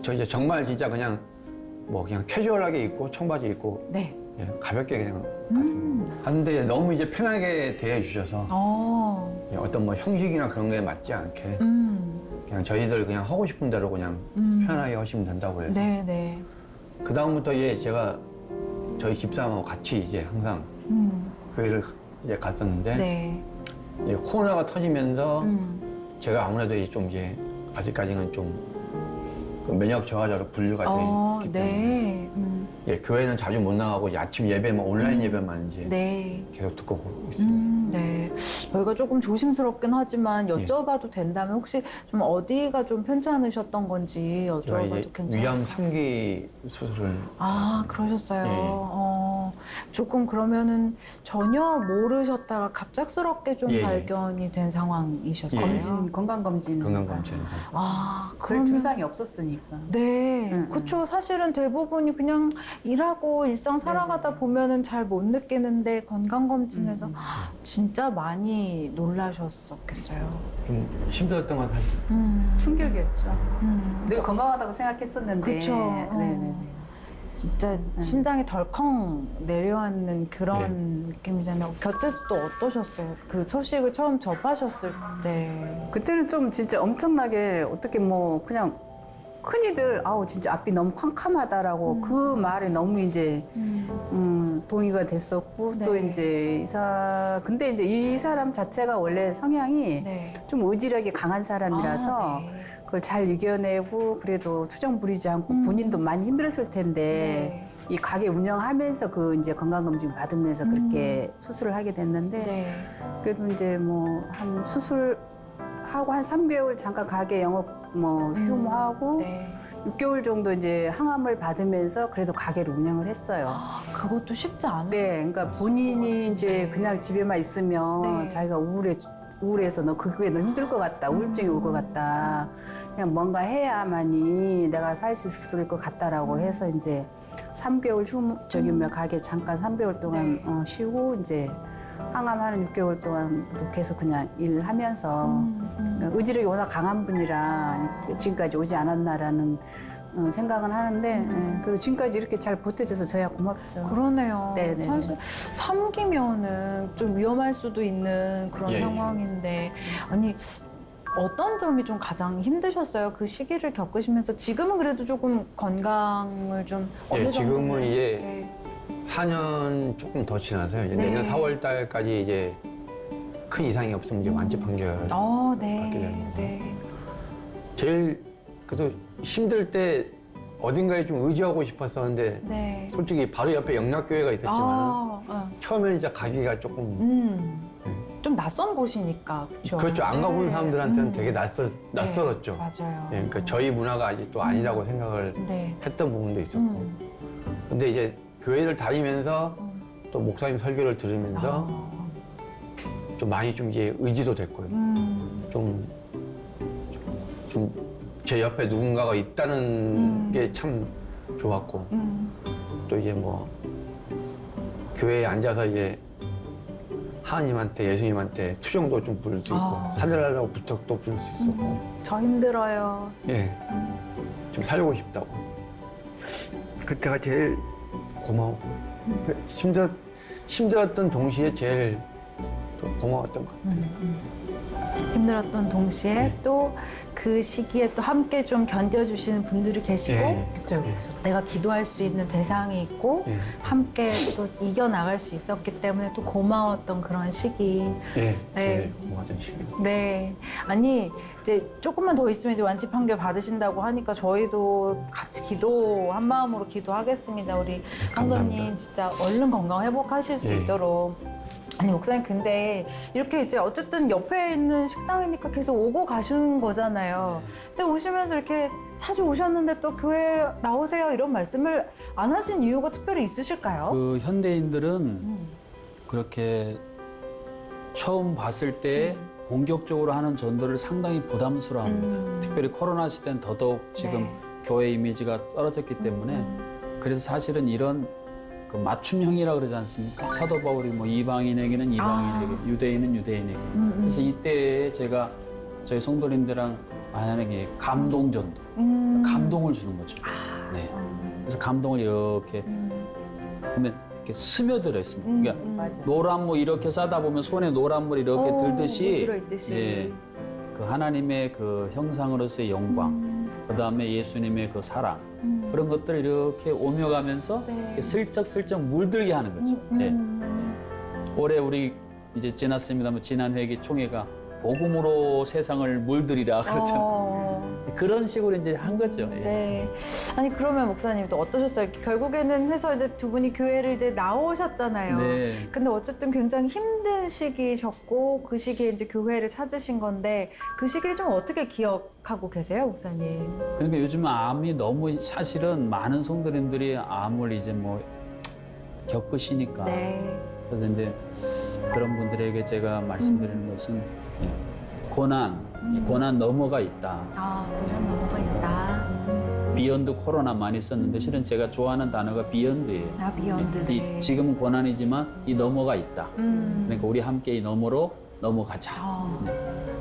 저 이제 정말 진짜 그냥 뭐 그냥 캐주얼하게 입고 청바지 입고 네. 예, 가볍게 그냥 갔습니다. 갔는데 너무 이제 편하게 대해 주셔서 예, 어떤 뭐 형식이나 그런 게 맞지 않게 그냥 저희들 그냥 하고 싶은 대로 그냥 편하게 하시면 된다고 그래서 네. 그 다음부터 이제 제가 저희 집사람하고 같이 이제 항상 교회를 이제 갔었는데 네. 이제 코로나가 터지면서 제가 아무래도 좀 이제 아직까지는 좀그 면역 저하자로 분류가 돼 있기 때문에 예, 교회는 자주 못 나가고 이제 아침 예배만 온라인 예배만 이제 계속 듣고 있습니다. 네. 저희가 조금 조심스럽긴 하지만 여쭤봐도 된다면 혹시 좀 어디가 좀 편찮으셨던 건지 제가 여쭤봐도 이제 괜찮을까요? 위암 3기 수술을 그러셨어요. 조금 그러면은 전혀 모르셨다가 갑작스럽게 좀 발견이 된 상황이셨어요. 건강검진. 건강검진. 아, 별 그러면 증상이 없었으니까. 네, 응, 그렇죠. 사실은 대부분이 그냥 일하고 일상 살아가다 보면은 잘 못 느끼는데 건강검진에서 진짜 많이 놀라셨었겠어요. 좀 힘들었던 건 사실. 충격이었죠. 늘 건강하다고 생각했었는데. 그쵸. 네네네. 진짜 심장이 덜컹 내려앉는 그런 느낌이잖아요. 곁에서 또 어떠셨어요? 그 소식을 처음 접하셨을 때. 그때는 좀 진짜 엄청나게 어떻게 뭐 그냥 흔히들 진짜 앞이 너무 캄캄하다라고 그 말에 너무 이제 동의가 됐었고 또 이제 근데 이제 이 사람 자체가 원래 성향이 좀 의지력이 강한 사람이라서 그걸 잘 이겨내고 그래도 투정 부리지 않고 본인도 많이 힘들었을 텐데 이 가게 운영하면서 그 이제 건강검진 받으면서 그렇게 수술을 하게 됐는데 그래도 이제 뭐 한 수술하고 한 3개월 잠깐 가게 영업 뭐 휴무하고 6개월 정도 이제 항암을 받으면서 그래도 가게를 운영을 했어요. 그것도 쉽지 않은 네, 그러니까 본인이 이제 그냥 집에만 있으면 자기가 우울해서 너 그게 너무 힘들 것 같다, 우울증이 올 것 같다. 그냥 뭔가 해야만이 내가 살 수 있을 것 같다라고 해서 이제 3개월 가게 잠깐 3개월 동안 쉬고 이제 항암하는 6개월 동안도 계속 그냥 일하면서 의지력이 워낙 강한 분이라 지금까지 오지 않았나라는 생각은 하는데 그래도 지금까지 이렇게 잘 버텨줘서 저야 고맙죠. 그러네요. 네네. 사실 3기면은 좀 위험할 수도 있는 그런 예, 상황인데 아니 어떤 점이 좀 가장 힘드셨어요? 그 시기를 겪으시면서 지금은 그래도 조금 건강을 좀 어느 예, 지금은 정도는, 이제 네. 4년 조금 더 지나서요. 이제 네. 내년 4월 달까지 이제 큰 이상이 없으면 이제 완치 판결. 받게 네. 되는 네. 제일 그래서 힘들 때 어딘가에 좀 의지하고 싶었었는데 네. 솔직히 바로 옆에 영락교회가 있었지만 처음에 이제 가기가 조금 좀 낯선 곳이니까 그렇죠. 그렇죠. 안 가본 사람들한테는 되게 낯설었죠. 맞아요. 예, 그러니까 저희 문화가 아직 또 아니라고 생각을 네. 했던 부분도 있었고. 근데 이제 교회를 다니면서 또 목사님 설교를 들으면서 좀 많이 좀 이제 의지도 됐고요. 좀 제 옆에 누군가가 있다는 게 참 좋았고. 또 이제 뭐 교회에 앉아서 이제 하나님한테 예수님한테 투정도 좀 부를 수 있고 사들하려고 부탁도 부를 수 있었고. 저 힘들어요. 예, 좀 살고 싶다고. 그때가 제일 고마워. 힘들었던 동시에 제일 좀 고마웠던 것 같아요. 힘들었던 동시에 또 그 시기에 또 함께 좀 견뎌주시는 분들이 계시고 예. 그렇죠, 그렇죠. 내가 기도할 수 있는 대상이 있고 예, 함께 또 이겨나갈 수 있었기 때문에 또 고마웠던 그런 시기. 예, 네. 제일 고마웠던 시기. 네. 아니, 이제 조금만 더 있으면 이제 완치 판결 받으신다고 하니까 저희도 같이 기도, 한 마음으로 기도하겠습니다. 우리 감사합니다. 한도님 진짜 얼른 건강 회복하실 수 예. 있도록. 아니, 목사님, 근데 이렇게 이제 어쨌든 옆에 있는 식당이니까 계속 오고 가시는 거잖아요. 근데 오시면서 이렇게 자주 오셨는데 또 교회 나오세요 이런 말씀을 안 하신 이유가 특별히 있으실까요? 그 현대인들은 그렇게 처음 봤을 때 공격적으로 하는 전도를 상당히 부담스러워합니다. 특별히 코로나 시대는 더더욱 지금 네. 교회 이미지가 떨어졌기 때문에 그래서 사실은 이런 그 맞춤형이라 그러지 않습니까? 사도 바울이 뭐 이방인에게는 이방인에게, 유대인은 유대인에게. 그래서 이때 제가 저희 성도님들랑 만약에 감동 전도, 감동을 주는 거죠. 네. 그래서 감동을 이렇게 보면 이렇게 스며들어 있습니다. 그러니까 맞아. 노란물 이렇게 싸다 보면 손에 노란물 이렇게 들듯이, 들어있듯이. 예, 그 하나님의 그 형상으로서의 영광, 그 다음에 예수님의 그 사랑, 그런 것들을 이렇게 오며가면서 네. 이렇게 슬쩍슬쩍 물들게 하는 거죠. 예. 올해 우리 이제 지났습니다만 지난 회기 총회가 복음으로 세상을 물들이라 그렇잖아요. 그런 식으로 이제 한 거죠. 예. 네. 아니 그러면 목사님 또 어떠셨어요? 결국에는 해서 이제 두 분이 교회를 이제 나오셨잖아요. 네. 근데 어쨌든 굉장히 힘든 시기셨고 그 시기에 이제 교회를 찾으신 건데 그 시기를 좀 어떻게 기억하고 계세요, 목사님? 그러니까 요즘 암이 너무 사실은 많은 성도님들이 암을 이제 뭐 겪으시니까. 네. 그래서 이제 그런 분들에게 제가 말씀드리는 것은 예, 고난, 이 고난 너머가 있다. 아, 고난 넘어가 있다. 비욘드 코로나 많이 썼는데 실은 제가 좋아하는 단어가 비욘드예요. 아, 비욘드. 네. 지금은 고난이지만 이 너머가 있다. 그러니까 우리 함께 이 너머로 넘어가자.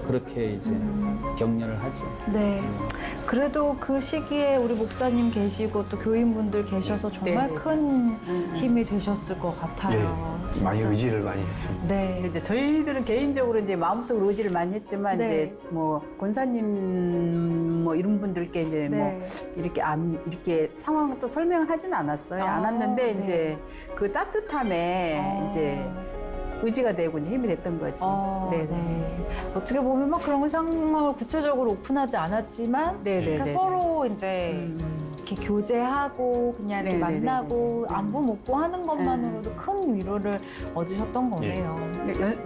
그렇게 이제 격려를 하죠. 네. 그래도 그 시기에 우리 목사님 계시고 또 교인분들 계셔서 정말 네. 큰 힘이 되셨을 것 같아요. 진짜. 많이 의지를 많이 했습니다. 네. 이제 저희들은 개인적으로 이제 마음속으로 의지를 많이 했지만 네. 이제 뭐 권사님 뭐 이런 분들께 이제 네. 뭐 이렇게 상황을 또 설명을 하진 않았어요. 아, 않았는데 네. 이제 그 따뜻함에 이제 의지가 되고 이제 힘이 됐던 거지. 네. 어떻게 보면 막 그런 상황을 구체적으로 오픈하지 않았지만 네네네. 그러니까 서로 이제 이렇게 교제하고 그냥 이렇게 네네네네. 만나고 안부 묻고 하는 것만으로도 큰 위로를 얻으셨던 거네요.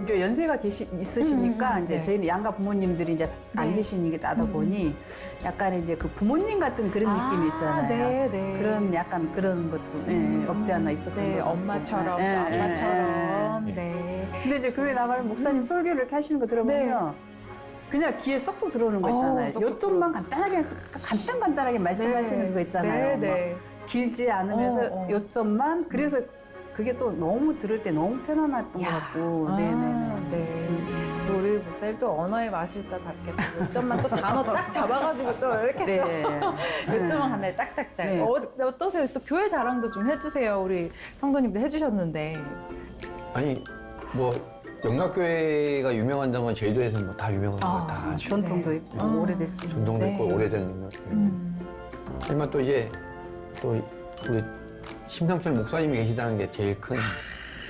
이제 연세가 있으시니까 이제 네. 저희는 양가 부모님들이 이제 안 네. 계시니까 하다 보니 약간 이제 그 부모님 같은 그런 느낌이 있잖아요. 네, 네. 그런 약간 그런 것도 없지 않아 있었던 네, 것 같고. 엄마처럼, 예, 엄마처럼. 예. 네. 근데 이제 교회 나가면 목사님 설교를 이렇게 하시는 거 들어보면 그냥 귀에 쏙쏙 들어오는 거 있잖아요. 쏙쏙 요점만 간단하게 말씀하시는 거 있잖아요. 네, 막 길지 않으면서 요점만. 그래서 그게 또 너무 들을 때 너무 편안했던 것 같고. 네네네. 네. 우리 목사님 또 언어의 마술사답게 또 요점만 또 단어 딱 잡아가지고 또 이렇게 네. 요점만 하나에 딱딱딱. 네. 어떠세요? 또 교회 자랑도 좀 해주세요. 우리 성도님도 해주셨는데. 아니 뭐 영락교회가 유명한다면 제주도에서 뭐 다 유명한 거 다 아시죠. 전통도 네. 있고 오래됐어요. 전통도 네. 있고 오래된 영락교회. 하지만 또 이제 또 우리 심상철 목사님이 계시다는 게 제일 큰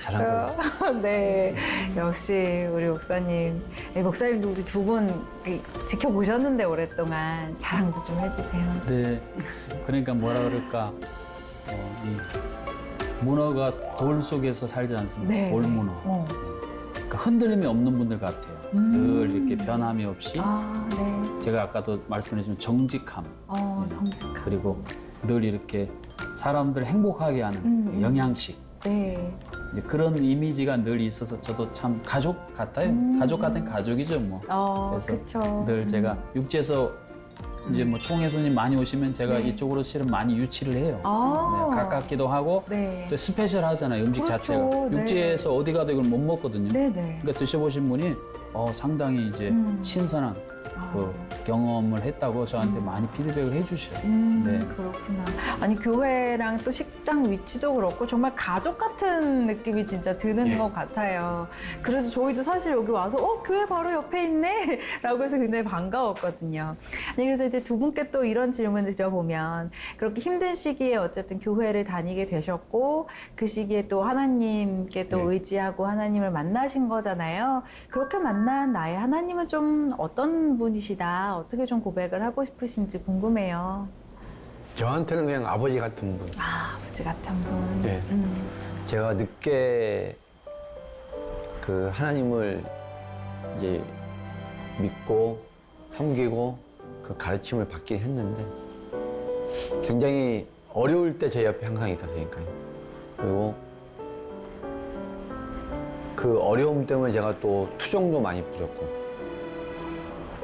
자랑입니다. 네, 역시 우리 목사님. 목사님도 우리 두 분 지켜보셨는데 오랫동안 자랑도 좀 해주세요. 네, 그러니까 뭐라 그럴까, 이 문어가 돌 속에서 살지 않습니까? 네. 돌문어. 그러니까 흔들림이 없는 분들 같아요. 늘 이렇게 변함이 없이. 아, 네. 제가 아까도 말씀드렸지만 정직함. 정직함. 그리고 늘 이렇게 사람들 행복하게 하는 영양식. 네. 이제 그런 이미지가 늘 있어서 저도 참 가족 같아요. 가족 같은 가족이죠, 뭐. 그래서 그쵸. 늘 제가 육지에서 이제 뭐 총회 손님 많이 오시면 제가 네. 이쪽으로 실은 많이 유치를 해요. 아. 네, 가깝기도 하고 네. 또 스페셜 하잖아요, 음식 그렇죠. 자체가. 네. 육지에서 어디 가도 이걸 못 먹거든요. 네네. 그러니까 드셔보신 분이 상당히 이제 신선한 그 경험을 했다고 저한테 많이 피드백을 해주셔요. 네. 그렇구나. 아니, 교회랑 또 식당 위치도 그렇고 정말 가족 같은 느낌이 진짜 드는 예. 것 같아요. 그래서 저희도 사실 여기 와서 교회 바로 옆에 있네? 라고 해서 굉장히 반가웠거든요. 아니, 그래서 이제 두 분께 또 이런 질문을 드려보면 그렇게 힘든 시기에 어쨌든 교회를 다니게 되셨고 그 시기에 또 하나님께 또 예. 의지하고 하나님을 만나신 거잖아요. 그렇게 만난 나의 하나님은 좀 어떤 분이시다? 어떻게 좀 고백을 하고 싶으신지 궁금해요. 저한테는 그냥 아버지 같은 분. 아버지 같은 분. 네. 제가 늦게 그 하나님을 이제 믿고 섬기고 그 가르침을 받긴 했는데 굉장히 어려울 때 제 옆에 항상 있었으니까요. 그리고 그 어려움 때문에 제가 또 투정도 많이 부렸고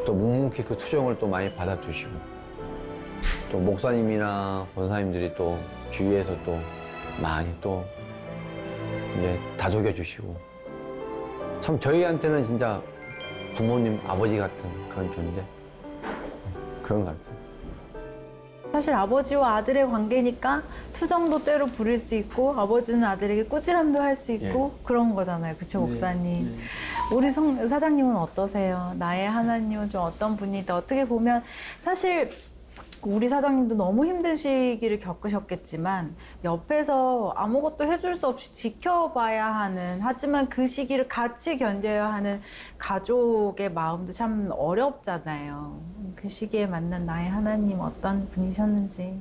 또 묵묵히 그 투정을 또 많이 받아주시고 또 목사님이나 권사님들이 또 주위에서 또 많이 또 이제 다독여 주시고 참 저희한테는 진짜 부모님 아버지 같은 그런 존재 그런 것 같습니다. 사실 아버지와 아들의 관계니까 투정도 때로 부릴 수 있고 아버지는 아들에게 꾸지람도 할 수 있고 그런 거잖아요. 그쵸, 목사님? 네. 우리 사장님은 어떠세요? 나의 하나님은 좀 어떤 분이다? 어떻게 보면 사실 우리 사장님도 너무 힘든 시기를 겪으셨겠지만 옆에서 아무것도 해줄 수 없이 지켜봐야 하는 하지만 그 시기를 같이 견뎌야 하는 가족의 마음도 참 어렵잖아요. 그 시기에 만난 나의 하나님 어떤 분이셨는지.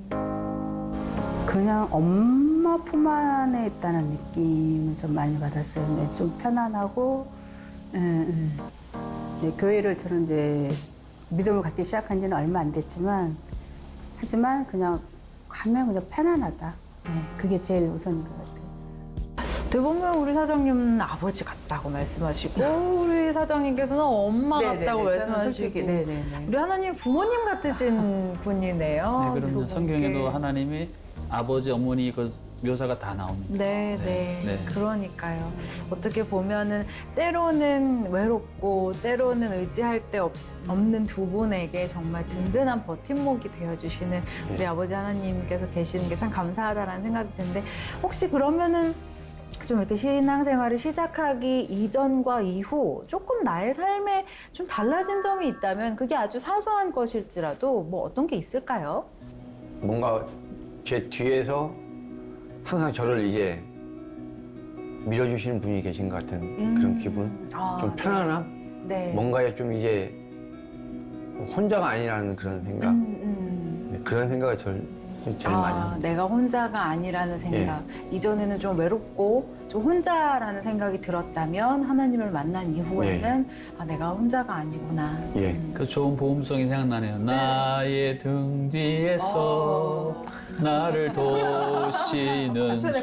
그냥 엄마 품 안에 있다는 느낌을 좀 많이 받았어요. 네, 좀 편안하고, 교회를 저는 이제 믿음을 갖기 시작한 지는 얼마 안 됐지만, 하지만 그냥 가면 그냥 편안하다. 네, 그게 제일 우선인 것 같아요. 대부분 우리 사장님은 아버지 같다고 말씀하시고 우리 사장님께서는 엄마 같다고 말씀하시고 우리 하나님 부모님 같으신 분이네요. 네, 두 그럼요. 분께. 성경에도 하나님이 아버지, 어머니 그 묘사가 다 나옵니다. 네, 네. 그러니까요. 어떻게 보면은 때로는 외롭고 때로는 의지할 데 없는 두 분에게 정말 든든한 버팀목이 되어주시는 우리 아버지 하나님께서 계시는 게 참 감사하다라는 생각이 드는데 혹시 그러면은 좀 이렇게 신앙생활을 시작하기 이전과 이후 조금 나의 삶에 좀 달라진 점이 있다면 그게 아주 사소한 것일지라도 뭐 어떤 게 있을까요? 뭔가 제 뒤에서 항상 저를 이제 밀어주시는 분이 계신 것 같은 그런 기분, 좀 편안함, 네. 뭔가에 좀 이제 혼자가 아니라는 그런 생각, 네, 그런 생각을 제일 많이 합니다. 내가 혼자가 아니라는 생각. 이전에는 좀 외롭고 좀 혼자라는 생각이 들었다면 하나님을 만난 이후에는 내가 혼자가 아니구나. 예. 그 좋은 보험송이 생각나네요. 나의 등 뒤에서 나를 도우시는 주. 아,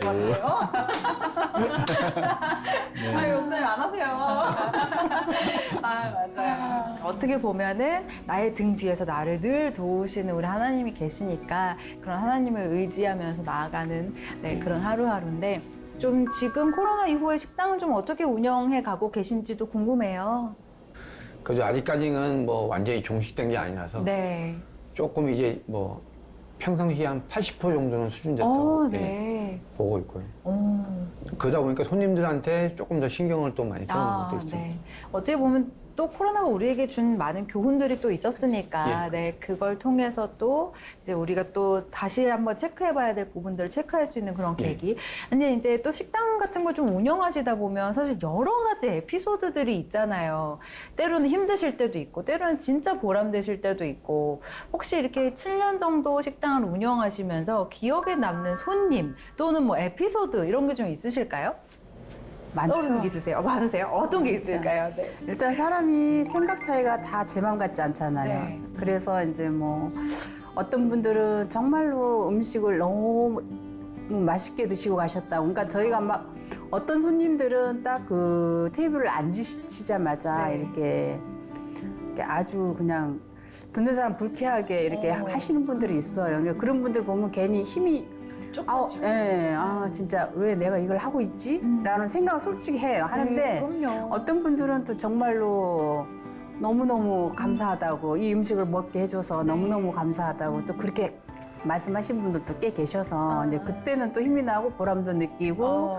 목사님 안 하세요. 맞아요. 어떻게 보면은 나의 등 뒤에서 나를 늘 도우시는 우리 하나님이 계시니까 그런 하나님을 의지하면서 나아가는 그런 하루하루인데 좀 지금 코로나 이후에 식당을 좀 어떻게 운영해 가고 계신지도 궁금해요. 그죠. 아직까지는 뭐 완전히 종식된 게 아니라서 네. 조금 이제 뭐 평상시에 한 80% 정도는 수준됐다고 네. 보고 있고요. 어. 그러다 보니까 손님들한테 조금 더 신경을 또 많이 쓰는 것도 있습니다. 네. 어떻게 보면 또 코로나가 우리에게 준 많은 교훈들이 또 있었으니까, 예. 네, 그걸 통해서 또 이제 우리가 또 다시 한번 체크해봐야 될 부분들을 체크할 수 있는 그런 예. 계기. 근데 이제 또 식당 같은 걸 좀 운영하시다 보면 사실 여러 가지 에피소드들이 있잖아요. 때로는 힘드실 때도 있고, 때로는 진짜 보람되실 때도 있고, 혹시 이렇게 7년 정도 식당을 운영하시면서 기억에 남는 손님 또는 뭐 에피소드 이런 게 좀 있으실까요? 떠오르는 게 많죠. 있으세요? 많으세요? 어떤 게 있을까요? 네. 일단 사람이 생각 차이가 다 제 맘 같지 않잖아요. 네. 그래서 이제 뭐 어떤 분들은 정말로 음식을 너무 맛있게 드시고 가셨다고. 그러니까 저희가 막 어떤 손님들은 딱 그 테이블을 앉으시자마자 네. 이렇게 아주 그냥 듣는 사람 불쾌하게 이렇게 하시는 분들이 있어요. 그러니까 그런 분들 보면 괜히 힘이 쭉 진짜 왜 내가 이걸 하고 있지? 라는 생각을 솔직히 해요. 하는데 네, 그럼요. 어떤 분들은 또 정말로 너무너무 감사하다고 이 음식을 먹게 해줘서 너무너무 감사하다고 또 그렇게 말씀하신 분들도 꽤 계셔서 이제 그때는 또 힘이 나고 보람도 느끼고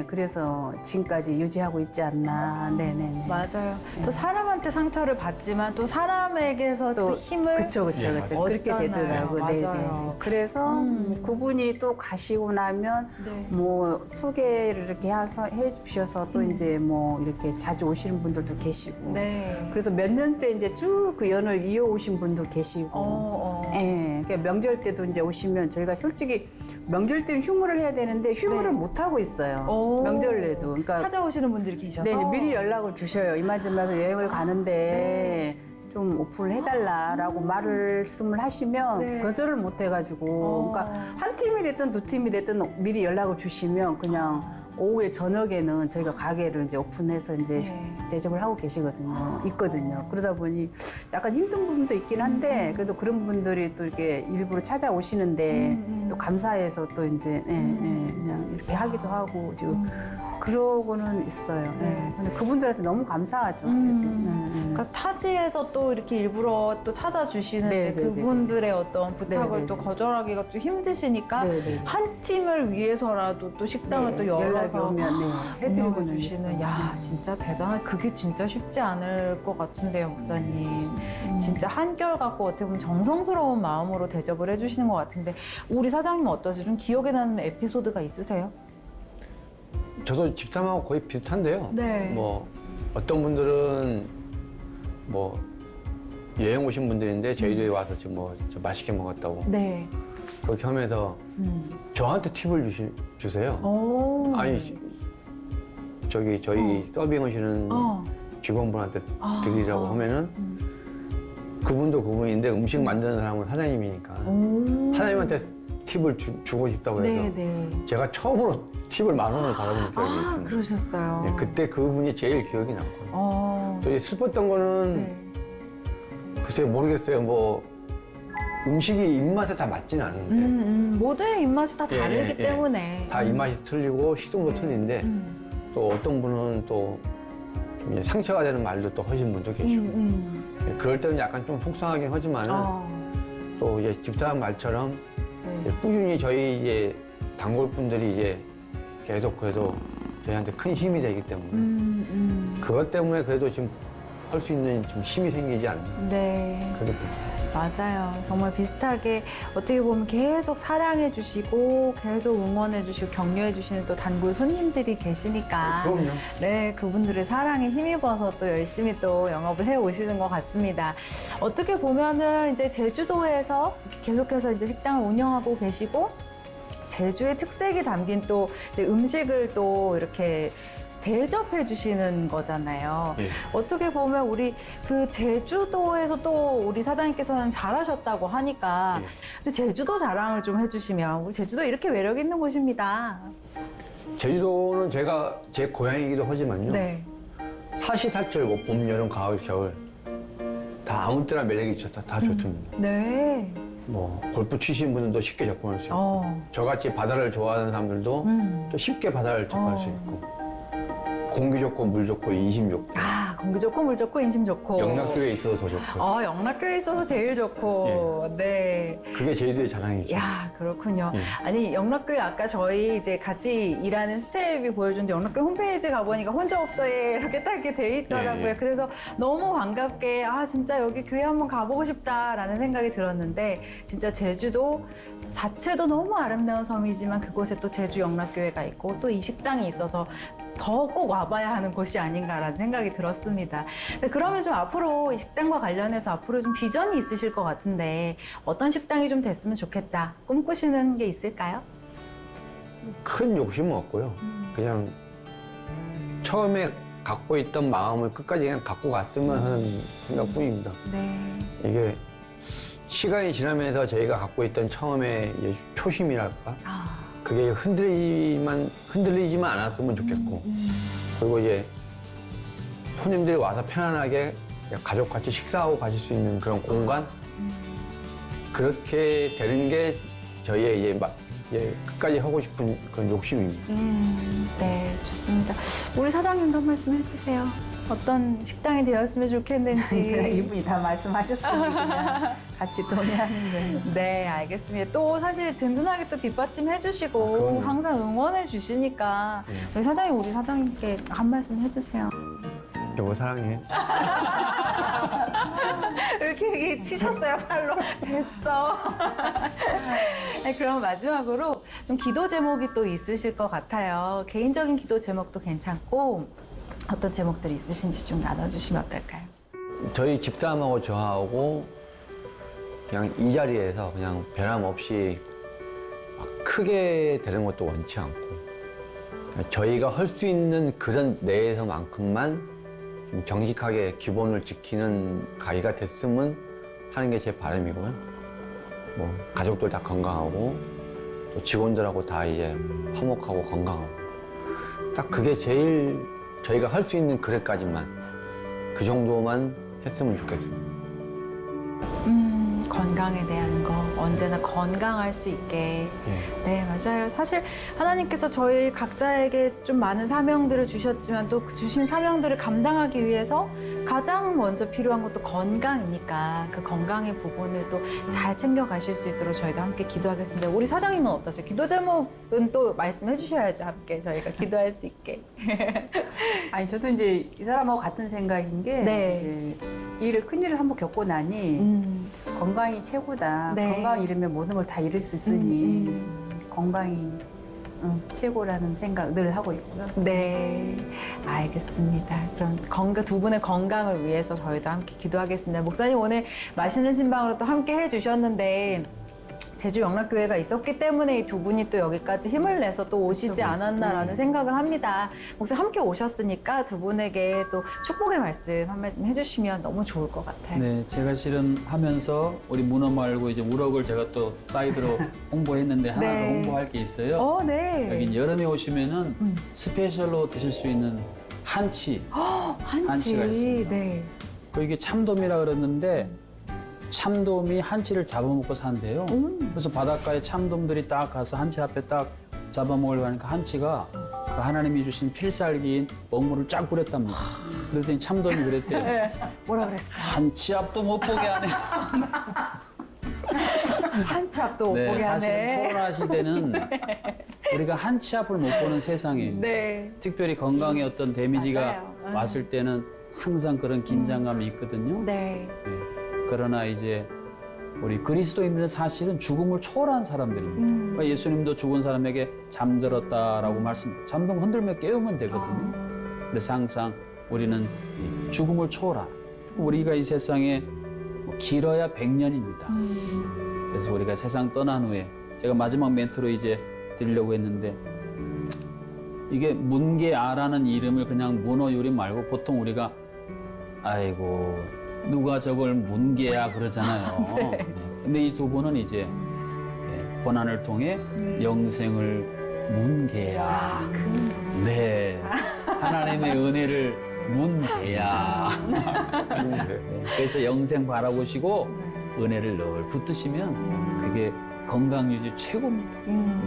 그래서 지금까지 유지하고 있지 않나. 네네네. 맞아요. 또 사람한테 상처를 받지만 또 사람에게서 또 힘을 그쵸. 예, 그렇게 얻잖아요. 되더라고요. 맞아요. 네네. 그래서 그분이 또 가시고 나면 네. 뭐 소개를 이렇게 해 주셔서 또 이제 뭐 이렇게 자주 오시는 분들도 계시고. 네. 그래서 몇 년째 이제 쭉 그 연을 이어오신 분도 계시고. 그러니까 명절 때도 이제 오시면 저희가 솔직히 명절 때는 휴무를 해야 되는데 휴무를 네. 못 하고 있어요. 오. 명절에도. 그러니까 찾아오시는 분들이 계셔서 네, 이제 미리 연락을 주셔요. 이만저만 여행을 가는데 좀 오픈을 해달라라고 말씀을 하시면 네. 거절을 못 해가지고. 그러니까 한 팀이 됐든 두 팀이 됐든 미리 연락을 주시면 그냥 오후에 저녁에는 저희가 가게를 이제 오픈해서 이제 네. 대접을 하고 있거든요. 그러다 보니 약간 힘든 부분도 있긴 한데 그래도 그런 분들이 또 이렇게 일부러 찾아오시는데 또 감사해서 또 이제 그냥 이렇게 하기도 하고 지금 그러고는 있어요. 네. 근데 그분들한테 너무 감사하죠. 그러니까 타지에서 또 이렇게 일부러 또 찾아주시는데 네, 네, 네, 그분들의 어떤 부탁을 네, 네, 또 네. 거절하기가 좀 힘드시니까 네. 한 팀을 위해서라도 또 식당을 또 연락이 열어서 오면 해드리고는 해주시는 있어요. 야 진짜 대단한 그게 진짜 쉽지 않을 것 같은데요 목사님 진짜 한결 갖고 어떻게 보면 정성스러운 마음으로 대접을 해주시는 것 같은데 우리 사장님은 어떠세요? 좀 기억에 남는 에피소드가 있으세요? 저도 집사람하고 거의 비슷한데요. 네. 뭐 어떤 분들은 뭐 여행 오신 분들인데 저희들이 와서 지금 저 맛있게 먹었다고 네. 그렇게 하면서 저한테 팁을 주세요. 오. 아니 저기 저희 서빙 오시는 직원분한테 드리라고 하면은 그분도 그분인데 음식 만드는 사람은 사장님이니까 사장님한테 팁을 주고 싶다고 해서 네. 제가 처음으로 팁을 10,000원을 받아본 기억이 있습니다. 그러셨어요. 예, 그때 그분이 제일 기억이 남고요. 또 이제 슬펐던 거는 네. 글쎄요 모르겠어요. 뭐 음식이 입맛에 다 맞진 않는데 모두의 입맛이 다 다르기 때문에 다 입맛이 틀리고 식성도 틀린데 또 어떤 분은 또 좀 이제 상처가 되는 말도 또 하신 분도 계시고 예, 그럴 때는 약간 좀 속상하긴 하지만은 또 이제 집사람 말처럼 이제 꾸준히 저희 이제 단골분들이 이제 계속 그래도 저희한테 큰 힘이 되기 때문에 그것 때문에 그래도 지금 할 수 있는 좀 힘이 생기지 않나. 네. 그래도 맞아요. 정말 비슷하게 어떻게 보면 계속 사랑해 주시고 계속 응원해 주시고 격려해 주시는 또 단골 손님들이 계시니까 그럼요. 네, 그분들의 사랑에 힘입어서 또 열심히 또 영업을 해 오시는 것 같습니다. 어떻게 보면은 이제 제주도에서 계속해서 이제 식당을 운영하고 계시고 제주의 특색이 담긴 또 이제 음식을 또 이렇게 대접해 주시는 거잖아요. 예. 어떻게 보면 우리 그 제주도에서 또 우리 사장님께서는 잘하셨다고 하니까 또 제주도 자랑을 좀 해주시면 우리 제주도 이렇게 매력 있는 곳입니다. 제주도는 제가 제 고향이기도 하지만요. 네. 사시사철 뭐 봄, 여름, 가을, 겨울 다 아무 때나 매력이 다 좋습니다. 네. 뭐 골프 치시는 분들도 쉽게 접근할 수 있고 저같이 바다를 좋아하는 사람들도 또 쉽게 바다를 접할 수 있고 공기 좋고 물 좋고 인심 좋고 공기 좋고 물 좋고 인심 좋고. 영락교에 있어서 더 좋고. 영락교에 있어서 제일 좋고. 네. 그게 제주도의 자랑이죠. 야, 그렇군요. 예. 아니, 영락교에 아까 저희 이제 같이 일하는 스텝이 보여줬는데 영락교 홈페이지 가보니까 혼자 없어에 이렇게 딱 이렇게 돼 있더라고요. 예. 그래서 너무 반갑게 진짜 여기 교회 한번 가보고 싶다라는 생각이 들었는데 진짜 제주도 자체도 너무 아름다운 섬이지만 그곳에 또 제주 영락교회가 있고 또 이 식당이 있어서 더 꼭 와봐야 하는 곳이 아닌가라는 생각이 들었습니다. 그러면 좀 앞으로 이 식당과 관련해서 앞으로 좀 비전이 있으실 것 같은데 어떤 식당이 좀 됐으면 좋겠다 꿈꾸시는 게 있을까요? 큰 욕심은 없고요. 그냥 처음에 갖고 있던 마음을 끝까지 그냥 갖고 갔으면 하는 생각뿐입니다. 네. 이게 시간이 지나면서 저희가 갖고 있던 처음에 이제 초심이랄까? 그게 흔들리지만 않았으면 좋겠고. 그리고 이제 손님들이 와서 편안하게 가족같이 식사하고 가실 수 있는 그런 공간? 그렇게 되는 게 저희의 이제 끝까지 하고 싶은 그런 욕심입니다. 네, 좋습니다. 우리 사장님도 한 말씀 해주세요. 어떤 식당이 되었으면 좋겠는지. 이분이 다 말씀하셨으니까 그냥 같이 동의하는 거예요. 네, 알겠습니다. 또 사실 든든하게 또 뒷받침해 주시고 그럼요. 항상 응원해 주시니까 네. 우리 사장님께 한 말씀 해주세요. 여보 사랑해. 이렇게 치셨어요, 팔로. 됐어. 네, 그럼 마지막으로 좀 기도 제목이 또 있으실 것 같아요. 개인적인 기도 제목도 괜찮고 어떤 제목들이 있으신지 좀 나눠주시면 어떨까요? 저희 집사람하고 저하고 그냥 이 자리에서 그냥 변함없이 막 크게 되는 것도 원치 않고 그냥 저희가 할 수 있는 그런 내에서만큼만 좀 정직하게 기본을 지키는 가게가 됐으면 하는 게 제 바람이고요. 뭐 가족들 다 건강하고 또 직원들하고 다 이제 화목하고 건강하고 딱 그게 제일 저희가 할 수 있는 그릇까지만 그 정도만 했으면 좋겠어요. 건강에 대한 거 언제나 건강할 수 있게. 예. 네, 맞아요. 사실 하나님께서 저희 각자에게 좀 많은 사명들을 주셨지만 또 주신 사명들을 감당하기 위해서 가장 먼저 필요한 것도 건강이니까 그 건강의 부분을 또 잘 챙겨가실 수 있도록 저희도 함께 기도하겠습니다. 우리 사장님은 어떠세요? 기도 제목은 또 말씀해 주셔야죠. 함께 저희가 기도할 수 있게. 아니 저도 이제 이 사람하고 같은 생각인 게 네. 이제 큰 일을 한번 겪고 나니 건강이 최고다. 네. 건강 잃으면 모든 걸 다 잃을 수 있으니 건강이 최고라는 생각 늘 하고 있고요. 네, 알겠습니다. 그럼 두 분의 건강을 위해서 저희도 함께 기도하겠습니다. 목사님 오늘 맛있는 신방으로 또 함께 해주셨는데 제주 영락교회가 있었기 때문에 이 두 분이 또 여기까지 힘을 내서 또 오시지 그렇죠. 않았나라는 생각을 합니다. 목사님 함께 오셨으니까 두 분에게 또 축복의 말씀 한 말씀 해주시면 너무 좋을 것 같아요. 네, 제가 실은 하면서 우리 문어 말고 이제 우럭을 제가 또 사이드로 홍보했는데 하나 네. 더 홍보할 게 있어요. 네. 여기 여름에 오시면은 스페셜로 드실 수 있는 한치. 한치가 있습니다. 네. 이게 참돔이라 그랬는데 참돔이 한치를 잡아먹고 산대요. 그래서 바닷가에 참돔들이 딱 가서 한치 앞에 딱 잡아먹으려고 하니까 한치가 그 하나님이 주신 필살기인 먹물을 쫙 뿌렸답니다. 그랬더니 참돔이 그랬대요. 뭐라 그랬을까요? 한치 앞도 못 보게 하네. 한치 앞도 못 보게 사실은 하네. 코로나 시대는 우리가 한치 앞을 못 보는 세상이에요. 네. 특별히 건강에 어떤 데미지가 맞아요. 왔을 때는 항상 그런 긴장감이 있거든요. 네. 그러나 이제 우리 그리스도인들은 사실은 죽음을 초월한 사람들입니다. 그러니까 예수님도 죽은 사람에게 잠들었다라고 잠동 흔들며 깨우면 되거든요. 그래서 항상 우리는 이 죽음을 초월한 우리가 이 세상에 길어야 100년입니다. 그래서 우리가 세상 떠난 후에 제가 마지막 멘트로 이제 드리려고 했는데 이게 문게아라는 이름을 그냥 문어 요리 말고 보통 우리가 아이고 누가 저걸 문게야 그러잖아요. 네. 근데 이 두 분은 이제 고난을 통해 영생을 문게야. 네. 하나님의 은혜를 문게야. 그래서 영생 바라보시고 은혜를 늘 붙드시면 그게 건강 유지 최고입니다.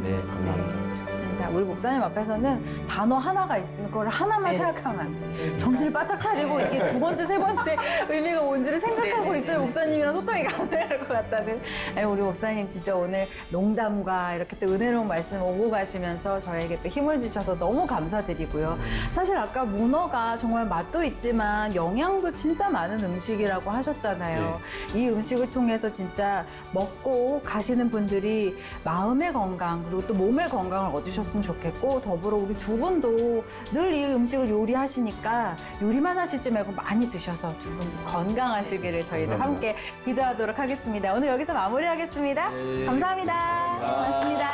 네, 감사합니다. 좋습니다. 우리 목사님 앞에서는 단어 하나가 있으면 그걸 하나만 네. 생각하면 안 돼요. 정신을 바짝 차리고 이게 두 번째, 세 번째 의미가 뭔지를 생각하고 네. 있어야 목사님이랑 소통이 가능할 것 같다는. 아니, 우리 목사님 진짜 오늘 농담과 이렇게 또 은혜로운 말씀 오고 가시면서 저에게 또 힘을 주셔서 너무 감사드리고요. 사실 아까 문어가 정말 맛도 있지만 영양도 진짜 많은 음식이라고 하셨잖아요. 이 음식을 통해서 진짜 먹고 가시는 분들이 마음의 건강 그리고 또 몸의 건강을 얻으셨으면 좋겠고 더불어 우리 두 분도 늘 이 음식을 요리하시니까 요리만 하시지 말고 많이 드셔서 두 분도 건강하시기를 저희도 함께 기도하도록 하겠습니다. 오늘 여기서 마무리하겠습니다. 네. 감사합니다. 고맙습니다.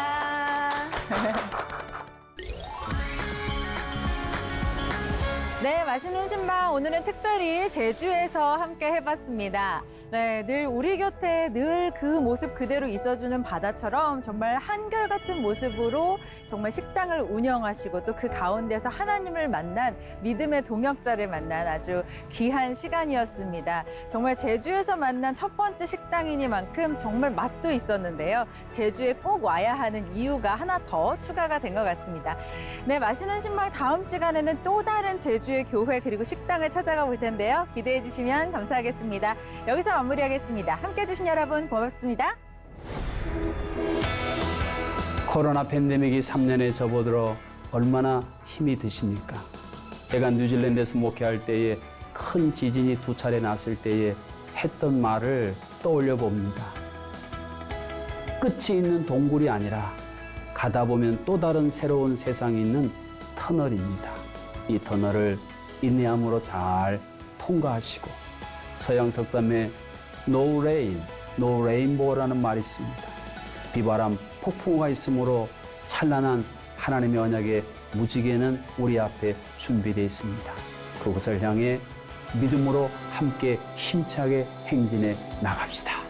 네, 맛있는 신방 오늘은 특별히 제주에서 함께 해봤습니다. 네, 늘 우리 곁에 늘 그 모습 그대로 있어주는 바다처럼 정말 한결같은 모습으로 정말 식당을 운영하시고 또 그 가운데서 하나님을 만난 믿음의 동역자를 만난 아주 귀한 시간이었습니다. 정말 제주에서 만난 첫 번째 식당이니만큼 정말 맛도 있었는데요. 제주에 꼭 와야 하는 이유가 하나 더 추가가 된 것 같습니다. 네, 맛있는 신방 다음 시간에는 또 다른 제주의 교회 그리고 식당을 찾아가 볼 텐데요. 기대해 주시면 감사하겠습니다. 여기서 마무리하겠습니다. 함께 해주신 여러분 고맙습니다. 코로나 팬데믹이 3년에 접어들어 얼마나 힘이 드십니까? 제가 뉴질랜드에서 목회할 때에 큰 지진이 2차례 났을 때에 했던 말을 떠올려 봅니다. 끝이 있는 동굴이 아니라 가다 보면 또 다른 새로운 세상이 있는 터널입니다. 이 터널을 인내함으로 잘 통과하시고 서양석담에 No rain, no rainbow라는 말이 있습니다. 비바람, 폭풍우가 있으므로 찬란한 하나님의 언약의 무지개는 우리 앞에 준비되어 있습니다. 그것을 향해 믿음으로 함께 힘차게 행진해 나갑시다.